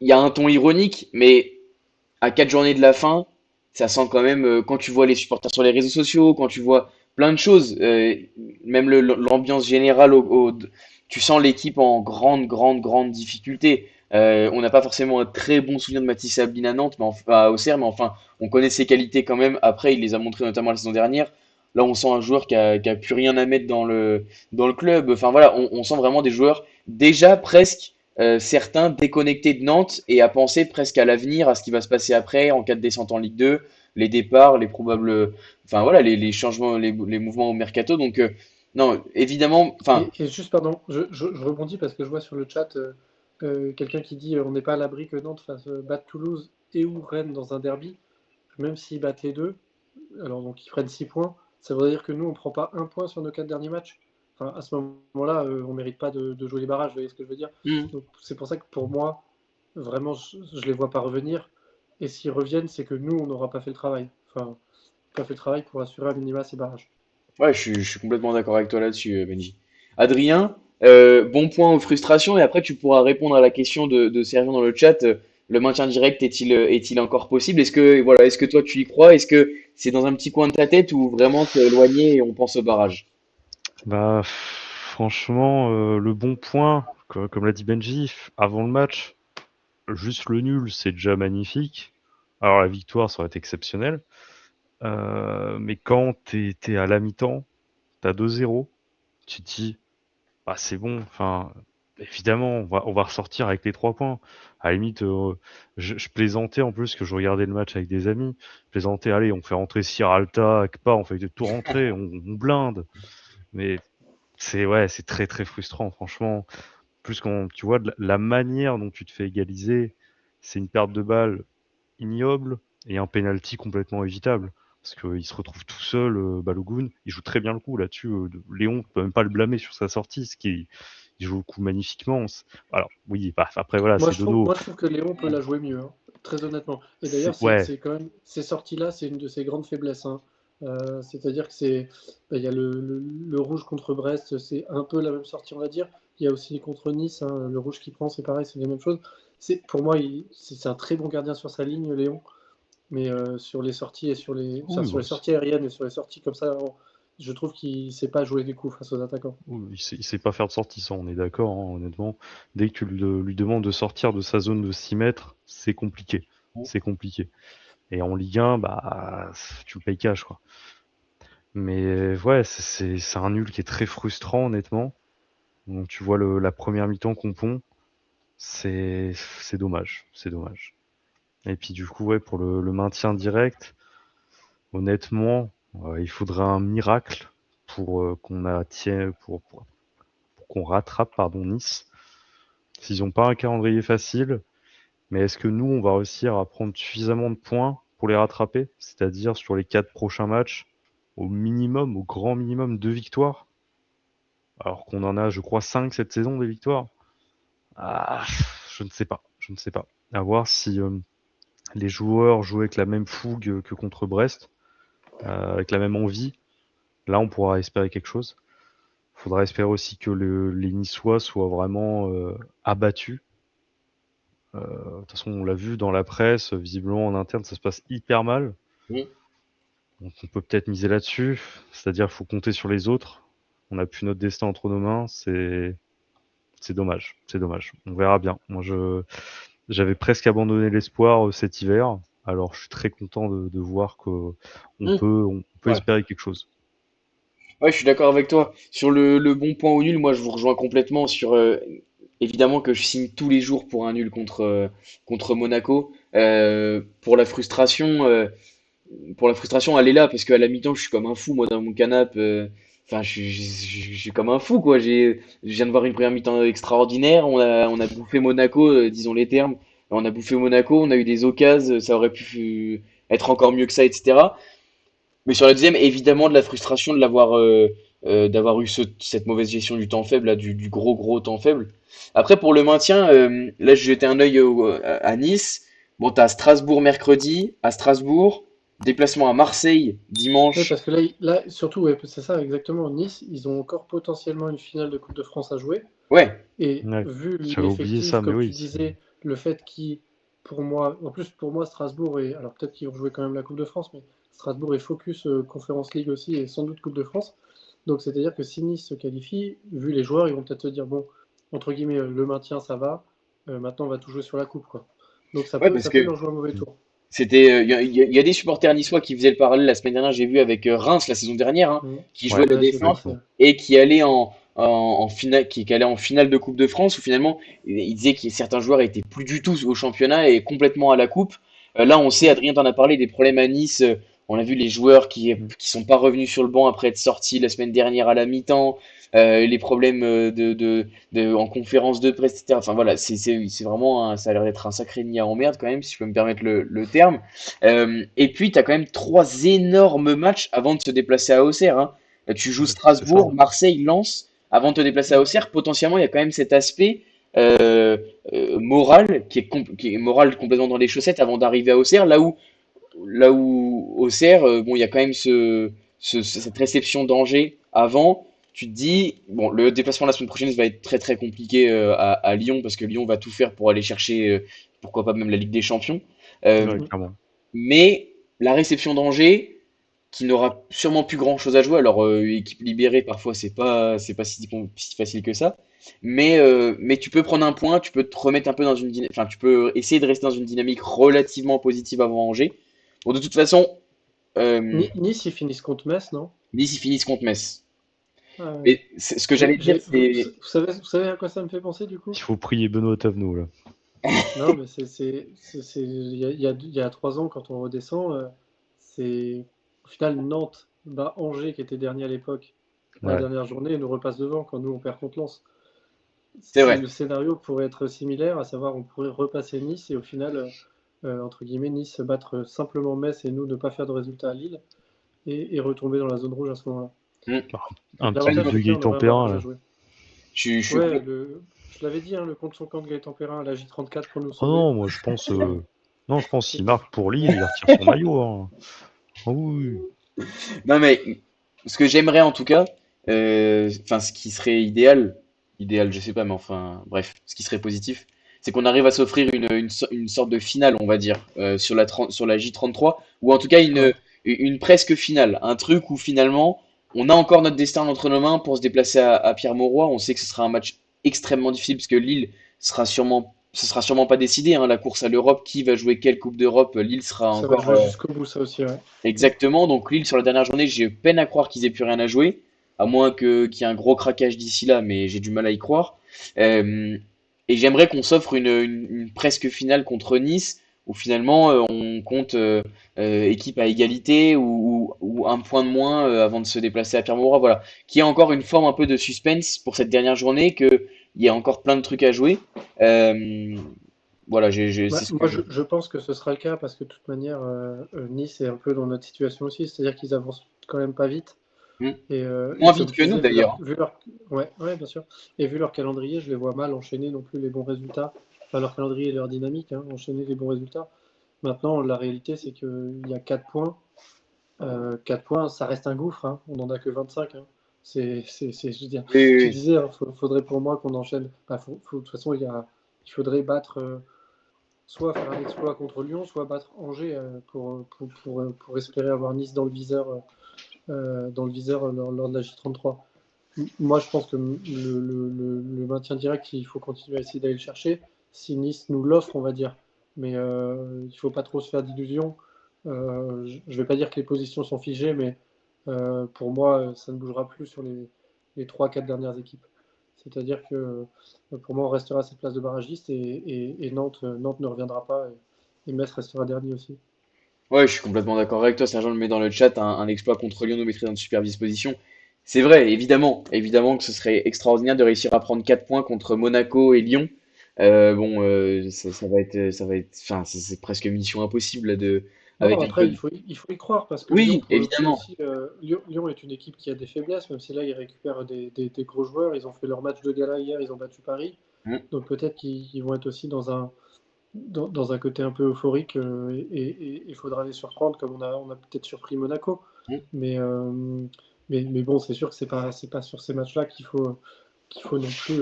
Il y a un ton ironique, mais à 4 journées de la fin, ça sent quand même, quand tu vois les supporters sur les réseaux sociaux, quand tu vois plein de choses, même l'ambiance générale, tu sens l'équipe en grande, grande, grande difficulté. On n'a pas forcément un très bon souvenir de Mathis Sablin à Nantes, mais à Auxerre, mais enfin, on connaît ses qualités quand même. Après, il les a montrées notamment la saison dernière. Là, on sent un joueur qui a plus rien à mettre dans le club. Enfin voilà, on sent vraiment des joueurs déjà presque certains déconnectés de Nantes et à penser presque à l'avenir, à ce qui va se passer après en cas de descente en Ligue 2, les départs, les probables, enfin voilà, les changements, les mouvements au mercato. Donc non, évidemment, enfin Et juste, pardon, je rebondis parce que je vois sur le chat quelqu'un qui dit on n'est pas à l'abri que Nantes fasse battre Toulouse et ou Rennes dans un derby, même s'ils battent les deux, alors donc ils prennent 6 points, ça veut dire que nous on prend pas un point sur nos 4 derniers matchs. Enfin, à ce moment-là, on mérite pas de jouer les barrages, vous voyez ce que je veux dire? hmm. Donc c'est pour ça que pour moi, vraiment, je les vois pas revenir. Et s'ils reviennent, c'est que nous, on n'aura pas fait le travail. Enfin, pas fait le travail pour assurer à minima ces barrages. Ouais, je suis complètement d'accord avec toi là-dessus, Benji. Adrien, bon point aux frustrations, et après tu pourras répondre à la question de Sergent dans le chat. Le maintien direct est-il encore possible? Est-ce que toi tu y crois? Est-ce que c'est dans un petit coin de ta tête ou vraiment c'est éloigné et on pense au barrage? Bah, franchement, le bon point, comme l'a dit Benji, avant le match, juste le nul, c'est déjà magnifique. Alors la victoire, ça aurait été exceptionnel. Mais quand t'es à la mi-temps, t'as 2-0, tu te dis, bah c'est bon. Enfin, évidemment, on va ressortir avec les 3 points. À la limite, je plaisantais en plus que je regardais le match avec des amis. Je plaisantais, allez, on fait rentrer Sierralta, Akpa, on fait tout rentrer, on blinde. Mais c'est très très frustrant, franchement. Plus quand tu vois la manière dont tu te fais égaliser, c'est une perte de balle ignoble et un penalty complètement évitable. Parce qu'il se retrouve tout seul, Balogun. Il joue très bien le coup là-dessus. Léon ne peut même pas le blâmer sur sa sortie, il joue le coup magnifiquement. Alors, oui, bah, après voilà, c'est Dono. Moi, je trouve que Léon peut la jouer mieux, hein, très honnêtement. Et d'ailleurs, Ouais, c'est quand même ces sorties-là, c'est une de ses grandes faiblesses, hein. C'est-à-dire que il y a le rouge contre Brest, c'est un peu la même sortie, on va dire. Il y a aussi contre Nice, hein, le rouge qu'il prend, c'est pareil, c'est la même chose. Pour moi, c'est un très bon gardien sur sa ligne, Léon. Mais sur les sorties et oui, sur les sorties aériennes et sur les sorties comme ça, je trouve qu'il sait pas jouer des coups face aux attaquants. oui, il sait pas faire de sortie, ça, on est d'accord, hein, honnêtement. Dès que tu lui demandes de sortir de sa zone de 6 mètres, c'est compliqué. C'est compliqué. Et en Ligue 1, bah, tu le payes cash, quoi. Mais ouais, c'est un nul qui est très frustrant, honnêtement. Donc tu vois la première mi-temps qu'on pond, c'est dommage, c'est dommage. Et puis du coup, ouais, pour le maintien direct, honnêtement, il faudrait un miracle pour qu'on rattrape, pardon, Nice. S'ils n'ont pas un calendrier facile, mais est-ce que nous, on va réussir à prendre suffisamment de points pour les rattraper? C'est-à-dire sur les 4 prochains matchs, au minimum, au grand minimum, 2 victoires, alors qu'on en a, je crois, 5 cette saison des victoires. Ah, je ne sais pas, je ne sais pas. À voir si les joueurs jouent avec la même fougue que contre Brest, avec la même envie. Là, on pourra espérer quelque chose. Il faudra espérer aussi que les Niçois soient vraiment abattus. De toute façon, on l'a vu dans la presse, visiblement en interne, ça se passe hyper mal. Hmm. Donc on peut peut-être miser là-dessus, c'est-à-dire qu'il faut compter sur les autres. On n'a plus notre destin entre nos mains, c'est dommage, c'est dommage. On verra bien. Moi, j'avais presque abandonné l'espoir cet hiver, alors je suis très content de voir qu'on Hmm. on peut Ouais. espérer quelque chose. Ouais, je suis d'accord avec toi. Sur le bon point ou nul, moi je vous rejoins complètement sur évidemment que je signe tous les jours pour un nul contre Monaco. Pour la frustration, elle est là parce qu'à la mi-temps, je suis comme un fou moi dans mon canapé. Enfin, je suis comme un fou quoi. Je viens de voir une première mi-temps extraordinaire. On a bouffé Monaco, disons les termes. On a bouffé Monaco, on a eu des occasions, ça aurait pu être encore mieux que ça, etc. Mais sur la deuxième, évidemment, de la frustration d'avoir eu cette mauvaise gestion du temps faible, là, du gros temps faible. Après, pour le maintien, là, j'ai jeté un œil à Nice. Bon, t'as Strasbourg mercredi, à Strasbourg, déplacement à Marseille Oui, dimanche. parce que là surtout, ouais, c'est ça exactement. Nice, ils ont encore potentiellement une finale de Coupe de France à jouer. Ouais, Et Ouais, vu j'avais oublié l'effectif, ça, mais comme tu oui. c'est- disais, le fait qu'ils, pour moi, en plus pour moi, Strasbourg est, alors peut-être qu'ils vont jouer quand même la Coupe de France, mais Strasbourg est focus Conference League aussi et sans doute Coupe de France. Donc c'est-à-dire que si Nice se qualifie, vu les joueurs, ils vont peut-être se dire, bon, entre guillemets, le maintien, ça va, maintenant on va tout jouer sur la Coupe, quoi. Donc ouais, parce ça peut que leur jouer un mauvais tour. il y a des supporters niçois qui faisaient le parallèle la semaine dernière, j'ai vu avec Reims la saison dernière, hein, Mhm. qui jouait Ouais, la Ouais, j'ai vu descente aussi, ouais. et qui allait en finale, qui allait en finale de Coupe de France où finalement il disait que certains joueurs étaient plus du tout au championnat et complètement à la coupe. Là, on sait, Mhm. Adrien t'en a parlé des problèmes à Nice. On a vu les joueurs qui sont pas revenus sur le banc après être sortis la semaine dernière à la mi-temps, les problèmes en conférence de presse, etc. Enfin voilà, c'est vraiment ça a l'air d'être un sacré nid à emmerde quand même, si je peux me permettre le terme. Et puis, tu as quand même trois énormes matchs avant de se déplacer à Auxerre, hein. Tu joues ouais, c'est ça. Strasbourg, Marseille, Lens, avant de te déplacer à Auxerre. Potentiellement, il y a quand même cet aspect euh, moral qui est moral complètement dans les chaussettes avant d'arriver à Auxerre, là où Auxerre, bon, il y a quand même cette réception d'Angers avant. Tu te dis, bon, le déplacement la semaine prochaine va être très très compliqué à Lyon parce que Lyon va tout faire pour aller chercher, pourquoi pas même la Ligue des Champions. Ouais, Euh, Mhm. clairement. mais la réception d'Angers, qui n'aura sûrement plus grand-chose à jouer. Alors, équipe libérée, parfois, c'est pas si facile que ça. Mais tu peux prendre un point, tu peux te remettre un peu dans enfin, tu peux essayer de rester dans une dynamique relativement positive avant Angers. Bon, de toute façon, euh, Nice, ils finissent contre Metz, non? Nice, ils finissent contre Metz. Ah ouais. Mais ce que j'allais dire, c'est. Vous savez à quoi ça me fait penser du coup? Il faut prier Benoît Tavenot, là. Non, mais il y a 3 ans, quand on redescend, c'est au final Nantes bat Angers, qui était dernier à l'époque, la Ouais. dernière journée, et nous repasse devant quand nous on perd contre Lens. C'est vrai. Le scénario pourrait être similaire, à savoir on pourrait repasser Nice et au final, entre guillemets, Nice battre simplement Metz et nous ne pas faire de résultat à Lille et retomber dans la zone rouge à ce moment-là. Hmm. Un petit but L'avantage de c'est que là on Gaëtan aurait un Perrin, barrage à là. jouer. Je suis Ouais, je l'avais dit, hein, le contre son camp de Gaëtan Perrin à la J34 pour nous Oh sauver. non, moi je pense. Non, je pense qu'il C'était- marque pour Lille, il retire son maillot, hein. Ah oui. Non, mais ce que j'aimerais en tout cas, enfin, ce qui serait idéal, je sais pas, mais enfin, bref, ce qui serait positif, c'est qu'on arrive à s'offrir une sorte de finale, on va dire, sur la J33, ou en tout cas Ouais. une presque finale, un truc où finalement, on a encore notre destin entre nos mains pour se déplacer à Pierre-Mauroy. On sait que ce sera un match extrêmement difficile parce que Lille ce sera sûrement pas décidé, hein, la course à l'Europe, qui va jouer quelle Coupe d'Europe, Lille sera Ça va encore. jouer jusqu'au bout, ça aussi, ouais. Mm. Exactement, donc Lille sur la dernière journée, j'ai peine à croire qu'ils aient plus rien à jouer, à moins qu'il y ait un gros craquage d'ici là, mais j'ai du mal à y croire. Euh, et j'aimerais qu'on s'offre une presque finale contre Nice, où finalement on compte équipe à égalité ou un point de moins avant de se déplacer à Pierre-Mauroy, voilà. Qu'il y ait encore une forme un peu de suspense pour cette dernière journée, qu'il y a encore plein de trucs à jouer. Euh, voilà, c'est Bah, ce que moi, je. je pense que ce sera le cas parce que de toute manière, Nice est un peu dans notre situation aussi, c'est-à-dire qu'ils avancent quand même pas vite. Hmm. Et Moins vite comme que tu nous disais, d'ailleurs. ouais, ouais, bien sûr. Et vu leur calendrier, je les vois mal enchaîner non plus les bons résultats. Enfin, leur calendrier et leur dynamique, hein, enchaîner les bons résultats. Maintenant, la réalité, c'est qu'il y a 4 points. 4 points, ça reste un gouffre, hein. On n'en a que 25, hein. Je veux dire, Oui, oui, tu oui. disais, hein, faudrait pour moi qu'on enchaîne. Bah, de toute façon, il faudrait battre, soit faire un exploit contre Lyon, soit battre Angers pour espérer avoir Nice dans le viseur lors de la J33. Moi, je pense que le maintien direct, il faut continuer à essayer d'aller le chercher. Si Nice nous l'offre, on va dire. Mais il ne faut pas trop se faire d'illusions. Je ne vais pas dire que les positions sont figées, mais pour moi, ça ne bougera plus sur les 3-4 dernières équipes. C'est-à-dire que pour moi, on restera à cette place de barragiste et Nantes ne reviendra pas et Metz restera dernier aussi. Ouais, je suis complètement d'accord avec toi. Sergent le met dans le chat. Un exploit contre Lyon nous mettrait dans une super disposition. C'est vrai, évidemment que ce serait extraordinaire de réussir à prendre 4 points contre Monaco et Lyon. Bon, ça va être, enfin, c'est presque mission impossible là, Non, avec un peu après, de. il faut y croire parce que Lyon, Oui, pour le coup évidemment. aussi, Lyon est une équipe qui a des faiblesses, même si là, ils récupèrent des gros joueurs. Ils ont fait leur match de gala hier, ils ont battu Paris. Mm. Donc peut-être qu'ils vont être aussi dans un côté un peu euphorique et il faudra les surprendre comme on a peut-être surpris Monaco. Mm. Mais, euh, mais bon, c'est sûr que c'est pas sur ces matchs-là qu'il faut non plus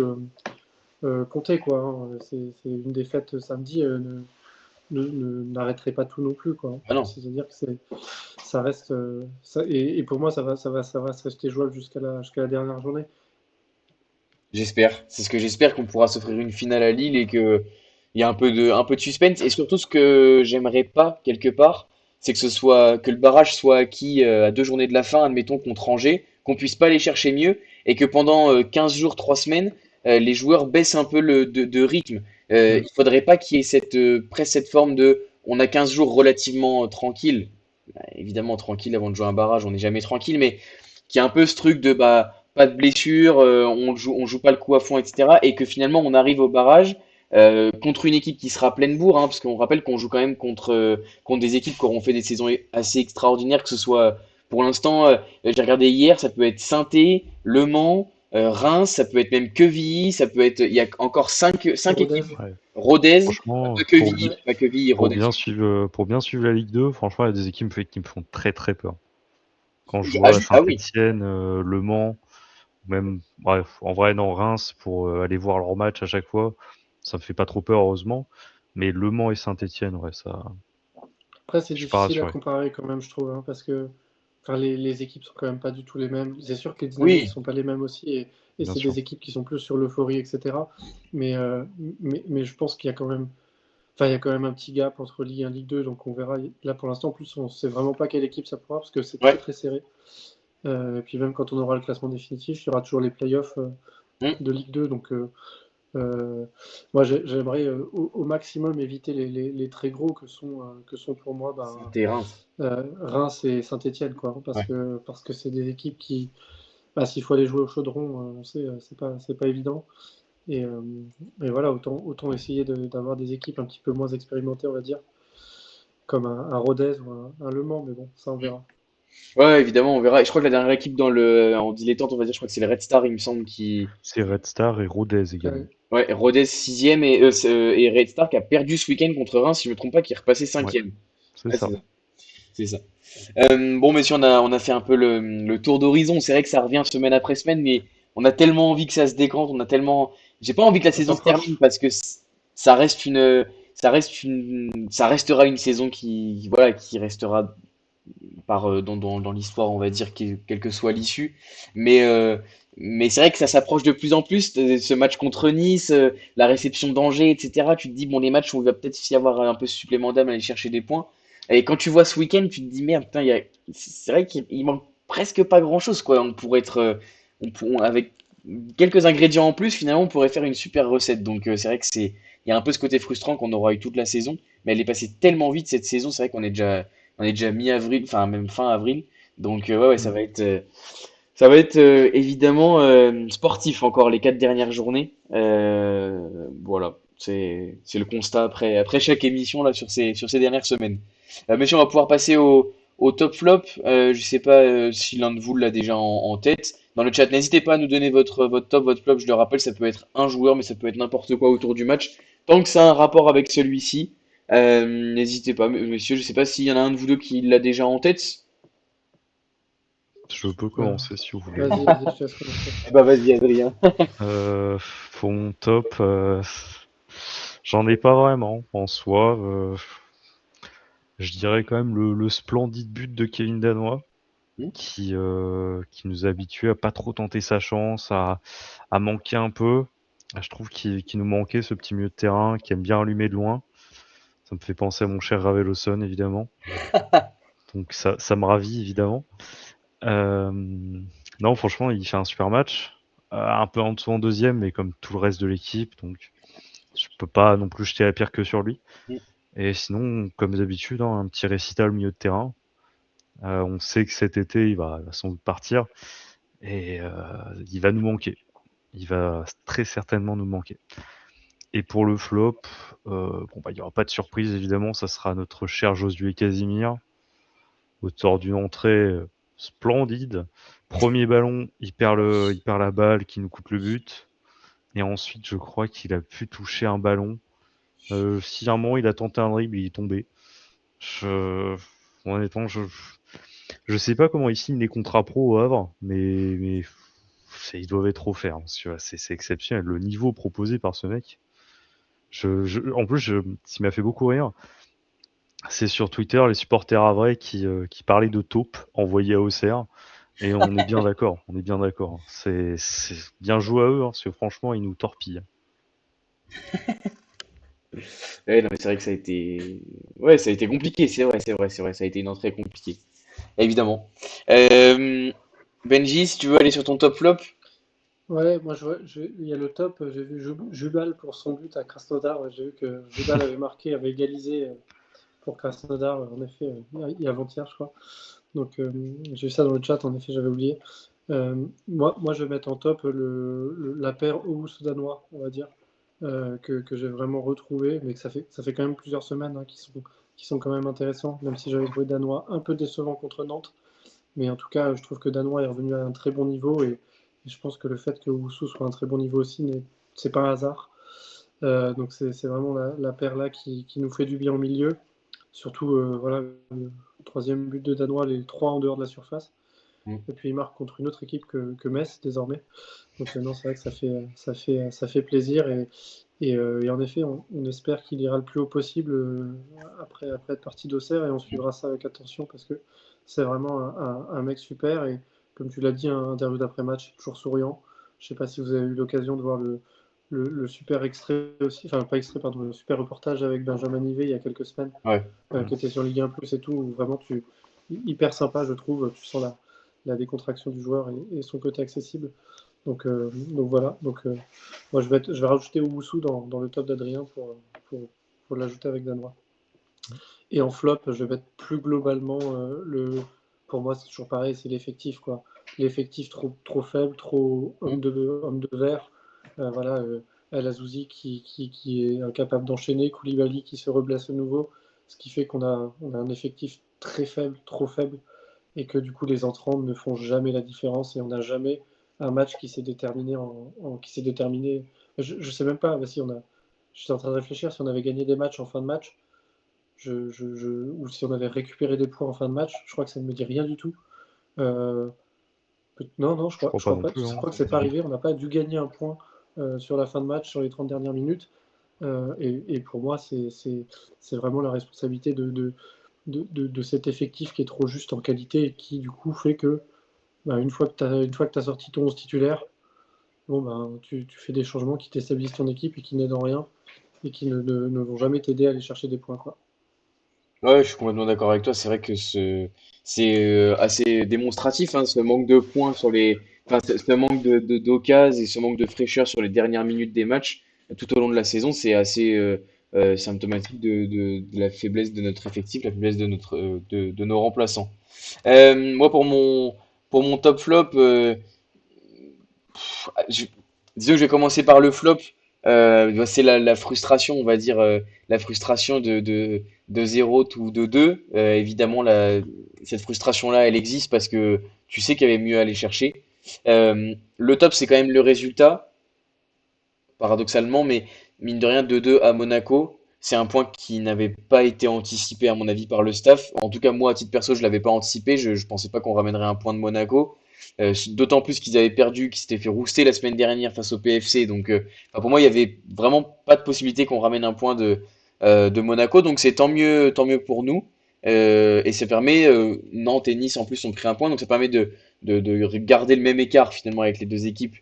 compter, quoi. Hein. C'est une défaite samedi n'arrêterait pas tout non plus, quoi. Ah non. C'est-à-dire que ça reste. Et pour moi, ça va se rester jouable jusqu'à la dernière journée. J'espère. C'est ce que j'espère qu'on pourra s'offrir une finale à Lille et que il y a un peu de suspense. Et surtout, ce que j'aimerais pas, quelque part, c'est que le barrage soit acquis à 2 journées de la fin, admettons, contre Angers, qu'on puisse pas aller chercher mieux et que pendant 15 jours, 3 semaines, les joueurs baissent un peu de rythme. Mm. Il faudrait pas qu'il y ait presque cette forme de, on a 15 jours relativement tranquilles. Évidemment, tranquille avant de jouer un barrage, on n'est jamais tranquille, mais qui a un peu ce truc de bah pas de blessure, on joue pas le coup à fond, etc. Et que finalement on arrive au barrage contre une équipe qui sera pleine bourre, hein, parce qu'on rappelle qu'on joue quand même contre des équipes qui auront fait des saisons assez extraordinaires, que ce soit pour l'instant, j'ai regardé hier, ça peut être Saint-Étienne, Le Mans, Reims, ça peut être même Quevilly, ça peut être, il y a encore cinq équipes, Rodez. Ouais. Rodez, Franchement, pas Quevilly, Ouais. pas Quevilly, Rodez. pour bien suivre la Ligue 2, franchement, il y a des équipes qui me font très très peur. Quand je Ah, vois ah oui, Saint-Étienne, Le Mans, même, bref, en vrai, non, Reims, pour aller voir leur match à chaque fois, ça me fait pas trop peur, heureusement. Mais Le Mans et Saint-Étienne, ouais, ça, Après, c'est je suis pas difficile à rassuré. comparer quand même, je trouve, hein, parce que enfin, les équipes sont quand même pas du tout les mêmes. C'est sûr que les dynamiques oui, sont pas les mêmes aussi, et Bien c'est sûr. des équipes qui sont plus sur l'euphorie, etc. Mais, euh, mais je pense qu'il y a quand même, enfin, il y a quand même un petit gap entre Ligue 1 et Ligue 2, donc on verra. Là, pour l'instant, en plus, on sait vraiment pas quelle équipe ça pourra, parce que c'est très ouais. très serré. Et puis même quand on aura le classement définitif, il y aura toujours les playoffs Hmm. de Ligue 2, donc euh, moi j'aimerais au maximum éviter les très gros que sont pour moi Saint-Étienne. Reims et Saint-Étienne, quoi, parce que c'est des équipes qui, bah, s'il faut aller jouer au chaudron, on sait, c'est pas évident. Et, euh, et voilà, autant essayer d'avoir des équipes un petit peu moins expérimentées, on va dire, comme un Rodez ou un Le Mans, mais bon, ça on verra. Ouais, évidemment, on verra. Et je crois que la dernière équipe en dilettante, on va dire, je crois que c'est le Red Star, il me semble, qui. C'est Red Star et Rodez également. Ouais, Ouais, Rodez sixième et Red Star qui a perdu ce week-end contre Reims, si je me trompe pas, qui est repassé Ouais, cinquième. c'est Ouais, ça. c'est ça. C'est ça. Bon, messieurs, on a fait un peu le tour d'horizon. C'est vrai que ça revient semaine après semaine, mais on a tellement envie que ça se décante. On a tellement. J'ai pas envie que la ça saison se termine s'approche. parce que ça restera une saison voilà, qui restera dans l'histoire, on va dire, quelle que soit l'issue. Mais, euh, mais c'est vrai que ça s'approche de plus en plus, ce match contre Nice, la réception d'Angers, etc. Tu te dis, bon, les matchs où il va peut-être y avoir un peu ce supplément d'âme à aller chercher des points. Et quand tu vois ce week-end, tu te dis, merde, putain, c'est vrai qu'il manque presque pas grand-chose, quoi. On pourrait être, avec quelques ingrédients en plus, finalement, on pourrait faire une super recette. Donc, c'est vrai que il y a un peu ce côté frustrant qu'on aura eu toute la saison, mais elle est passée tellement vite cette saison, c'est vrai qu'on est déjà mi-avril, enfin même fin avril. Donc ouais, Mm. ça va être évidemment sportif encore les 4 dernières journées. Voilà, c'est le constat après chaque émission là sur ces dernières semaines. Messieurs, on va pouvoir passer au top flop. Je sais pas si l'un de vous l'a déjà en tête. Dans le chat, n'hésitez pas à nous donner votre top, votre flop. Je le rappelle, ça peut être un joueur, mais ça peut être n'importe quoi autour du match. Tant que ça a un rapport avec celui-ci, n'hésitez pas, messieurs. Je sais pas s'il y en a un de vous deux qui l'a déjà en tête. Je peux Euh, commencer si vous voulez. vas-y, je te laisse commencer. Eh bah vas-y, Adrien. Pour mon top, j'en ai pas vraiment en soi. Je dirais quand même le splendide but de Kevin Danois, Hmm. qui nous habituait à pas trop tenter sa chance, à manquer un peu. Je trouve qu'il nous manquait ce petit milieu de terrain qui aime bien allumer de loin. Ça me fait penser à mon cher Ravel Lawson, évidemment. Donc ça me ravit, évidemment. Euh, non, franchement, il fait un super match. Un peu en dessous en deuxième, mais comme tout le reste de l'équipe, donc je peux pas non plus jeter la pierre que sur lui. Mm. Et sinon, comme d'habitude, hein, un petit récital au milieu de terrain. On sait que cet été, il va sans doute partir et il va nous manquer. Il va très certainement nous manquer. Et pour le flop, il n'y aura pas de surprise évidemment, ça sera notre cher Josué Casimir, auteur d'une entrée splendide. Premier ballon, il perd la balle qui nous coûte le but. Et ensuite, je crois qu'il a pu toucher un ballon. Si à un moment il a tenté un dribble, il est tombé. Je... Honnêtement, je sais pas comment ils signent les contrats pro au Havre, mais ils doivent être offerts. Parce que c'est exceptionnel. Le niveau proposé par ce mec. En plus, ce qui m'a fait beaucoup rire, c'est sur Twitter les supporters havrais qui parlaient de taupe envoyée à Auxerre. Et on est bien d'accord, on est bien d'accord. C'est bien joué à eux, hein, parce que franchement, ils nous torpillent. Ouais, non, mais c'est vrai que ça a été, ouais, ça a été compliqué. C'est vrai, ça a été une entrée compliquée, évidemment. Benji, si tu veux aller sur ton top flop. Ouais, moi il y a le top, j'ai vu Jubal pour son but à Krasnodar, ouais, j'ai vu que Jubal avait marqué, avait égalisé pour Krasnodar, en effet, avant-hier, je crois. Donc j'ai vu ça dans le chat, en effet, j'avais oublié. Moi, je vais mettre en top la paire Owu-Soudanois, on va dire, que j'ai vraiment retrouvé, mais que ça fait quand même plusieurs semaines hein, qui sont quand même intéressants, même si j'avais trouvé Danois un peu décevant contre Nantes. Mais en tout cas, je trouve que Danois est revenu à un très bon niveau et je pense que le fait que Wusu soit à un très bon niveau aussi, c'est pas un hasard. Donc c'est vraiment la paire là qui nous fait du bien au milieu. Surtout, voilà, le troisième but de Danois, les trois en dehors de la surface. Mm. Et puis il marque contre une autre équipe que Metz désormais. Donc non, c'est vrai que ça fait plaisir. Et en effet, on espère qu'il ira le plus haut possible après être parti d'Auxerre et on suivra ça avec attention parce que c'est vraiment un mec super. Et comme tu l'as dit, un interview d'après-match, toujours souriant. Je ne sais pas si vous avez eu l'occasion de voir le super extrait aussi, enfin pas extrait, pardon, le super reportage avec Benjamin Ivet il y a quelques semaines, Ouais. qui était sur Ligue 1 Plus et tout, où vraiment hyper sympa, je trouve. Tu sens la décontraction du joueur et son côté accessible. Donc voilà. Donc moi je vais rajouter Owusu dans le top d'Adrien pour l'ajouter avec Danois. Et en flop, je vais mettre plus globalement pour moi c'est toujours pareil, c'est l'effectif quoi. L'effectif trop faible, trop Mm. homme de verre. Voilà, El Azouzi qui est incapable d'enchaîner, Koulibaly qui se reblesse à nouveau, ce qui fait qu'on a un effectif très faible, trop faible, et que du coup les entrants ne font jamais la différence et on n'a jamais un match qui s'est déterminé qui s'est déterminé. Je sais même pas, si on a. Je suis en train de réfléchir si on avait gagné des matchs en fin de match, ou si on avait récupéré des points en fin de match. Je crois que ça ne me dit rien du tout. Euh, non, non, je Je crois, crois je pas crois non pas. plus, Je hein. crois que c'est pas arrivé. On n'a pas dû gagner un point sur la fin de match, sur les 30 dernières minutes. Et pour moi, c'est vraiment la responsabilité de cet effectif qui est trop juste en qualité et qui, du coup, fait que bah, une fois que tu as sorti ton 11 titulaire, bon, bah, tu fais des changements qui déstabilisent ton équipe et qui n'aident en rien et qui ne vont jamais t'aider à aller chercher des points, quoi. Ouais, je suis complètement d'accord avec toi. C'est vrai que c'est assez démonstratif, hein, ce manque de points sur enfin, ce manque d'occasions et ce manque de fraîcheur sur les dernières minutes des matchs tout au long de la saison, c'est assez symptomatique de la faiblesse de notre effectif, la faiblesse de nos remplaçants. Moi, pour mon top flop, je, disons que je vais commencer par le flop. Bah, c'est la frustration, on va dire, la frustration de 0 ou de 2. Évidemment, cette frustration-là, elle existe parce que tu sais qu'il y avait mieux à aller chercher. Le top, c'est quand même le résultat, paradoxalement, mais mine de rien, 2-2 à Monaco, c'est un point qui n'avait pas été anticipé, à mon avis, par le staff. En tout cas, moi, à titre perso, je l'avais pas anticipé. Je ne pensais pas qu'on ramènerait un point de Monaco. D'autant plus qu'ils avaient perdu, qu'ils s'étaient fait rouster la semaine dernière face au PFC. Donc, enfin, pour moi, il y avait vraiment pas de possibilité qu'on ramène un point de Monaco. Donc, c'est tant mieux pour nous. Et ça permet, Nantes et Nice en plus ont pris un point. Donc, ça permet de garder le même écart finalement avec les deux équipes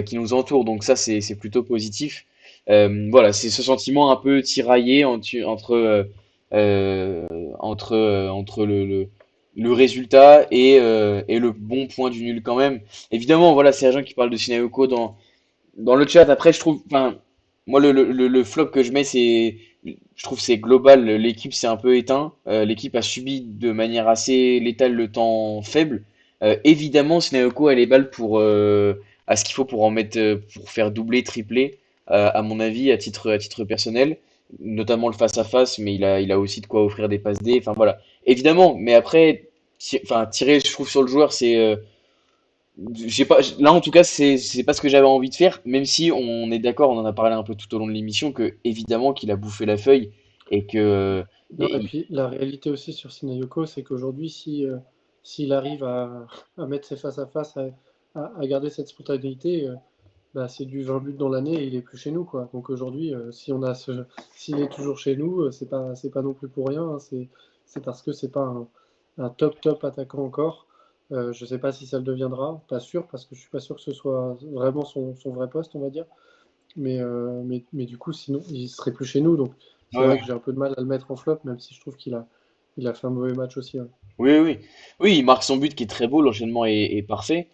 qui nous entourent. Donc, ça, c'est plutôt positif. Voilà, c'est ce sentiment un peu tiraillé entre, entre le résultat et le bon point du nul quand même. Évidemment, voilà, c'est Agent qui parle de Shinayoko dans le chat. Après, je trouve, enfin, moi, le flop que je mets, je trouve, c'est global. L'équipe s'est un peu éteint. L'équipe a subi de manière assez létale le temps faible. Évidemment, Shinayoko a les balles à ce qu'il faut pour pour faire doubler, tripler, à mon avis, à titre personnel, notamment le face-à-face, mais il a aussi de quoi offrir des passes D. Enfin, voilà. Évidemment, mais après, enfin, tirer, je trouve, sur le joueur, j'ai pas, là, en tout cas, c'est pas ce que j'avais envie de faire, même si on est d'accord, on en a parlé un peu tout au long de l'émission, que évidemment qu'il a bouffé la feuille et que. Non, et et- puis la réalité aussi sur Sinayoko, c'est qu'aujourd'hui, si, s'il arrive à mettre ses face-à-face, à garder cette spontanéité, bah, c'est du 20 buts dans l'année et il est plus chez nous, quoi. Donc aujourd'hui, si on a s'il est toujours chez nous, c'est pas non plus pour rien, hein. C'est parce que c'est pas un top attaquant encore. Je sais pas si ça le deviendra, pas sûr, parce que je suis pas sûr que ce soit vraiment son vrai poste, on va dire. Mais du coup, sinon, il serait plus chez nous. Donc, c'est ouais, vrai que j'ai un peu de mal à le mettre en flop, même si je trouve qu'il a fait un mauvais match aussi, hein. oui, oui, oui, il marque son but qui est très beau, l'enchaînement est parfait.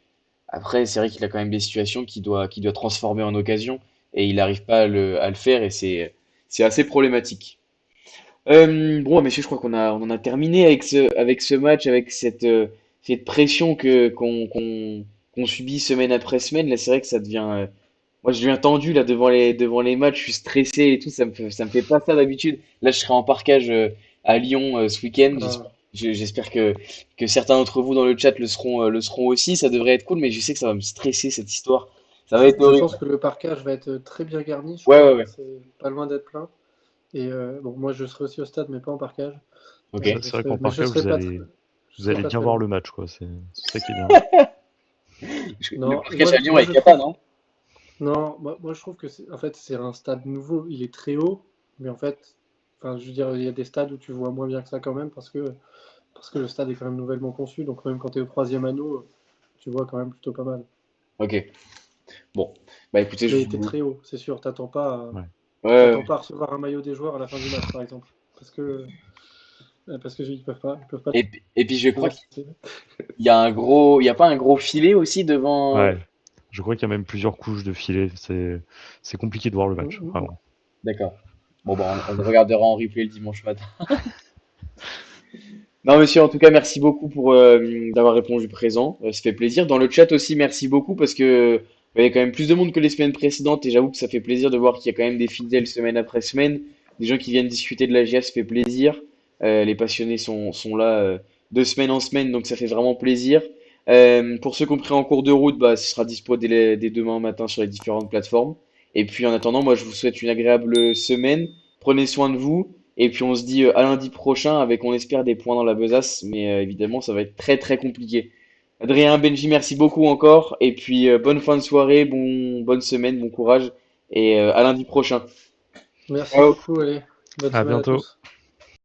Après, c'est vrai qu'il a quand même des situations qu'il doit transformer en occasion et il n'arrive pas à le faire et c'est assez problématique. Bon, messieurs, je crois on en a terminé avec ce match, avec cette pression qu'on subit semaine après semaine. Là, c'est vrai que ça devient, moi, je deviens tendu là devant les matchs. Je suis stressé et tout. Ça me fait pas ça d'habitude. Là, je serai en parkage à Lyon ce week-end. Euh, J'espère que certains d'entre vous dans le chat le seront aussi. Ça devrait être cool, mais je sais que ça va me stresser cette histoire. Ça va je, être je horrible. pense que le parquage va être très bien garni, je Ouais, ouais, crois. ouais. C'est pas loin d'être plein. Et bon, moi, je serai aussi au stade, mais pas en parquage. Ok. C'est vrai qu'en Mais je parquet, serai pas, je vous serai allez pas bien très voir loin. le match, quoi. C'est ça qui est bien. Le Non, parquage moi, à Lyon moi avec je Kappa, trouve, non? non, moi, je trouve que en fait, c'est un stade nouveau. Il est très haut, mais en fait, enfin, je veux dire, il y a des stades où tu vois moins bien que ça quand même, parce que le stade est quand même nouvellement conçu. Donc même quand tu es au troisième anneau, tu vois quand même plutôt pas mal. Ok. Bon. Bah écoutez, Mais t'es très haut, c'est sûr. Ouais. Ouais, T'attends pas à recevoir un maillot des joueurs à la fin du match, par exemple, parce que ils peuvent pas et puis je te crois qu'il lancer. y a il y a pas un gros filet aussi devant. Ouais. Je crois qu'il y a même plusieurs couches de filet. C'est compliqué de voir le match, vraiment. D'accord. Bon, bah, on le regardera en replay le dimanche matin. Non, monsieur, en tout cas, merci beaucoup pour d'avoir répondu présent. Ça fait plaisir. Dans le chat aussi, merci beaucoup parce que il y avait quand même plus de monde que les semaines précédentes et j'avoue que ça fait plaisir de voir qu'il y a quand même des fidèles semaine après semaine. Des gens qui viennent discuter de la GF, ça fait plaisir. Les passionnés sont là de semaine en semaine, donc ça fait vraiment plaisir. Pour ceux qui ont pris en cours de route, bah, ce sera dispo dès demain matin sur les différentes plateformes. Et puis en attendant, moi je vous souhaite une agréable semaine. Prenez soin de vous. Et puis on se dit à lundi prochain avec, on espère, des points dans la besace. Mais évidemment, ça va être très très compliqué. Adrien, Benji, merci beaucoup encore. Et puis bonne fin de soirée, bonne semaine, bon courage. Et à lundi prochain. Merci Ciao. beaucoup, allez, bonne À semaine à bientôt. tous.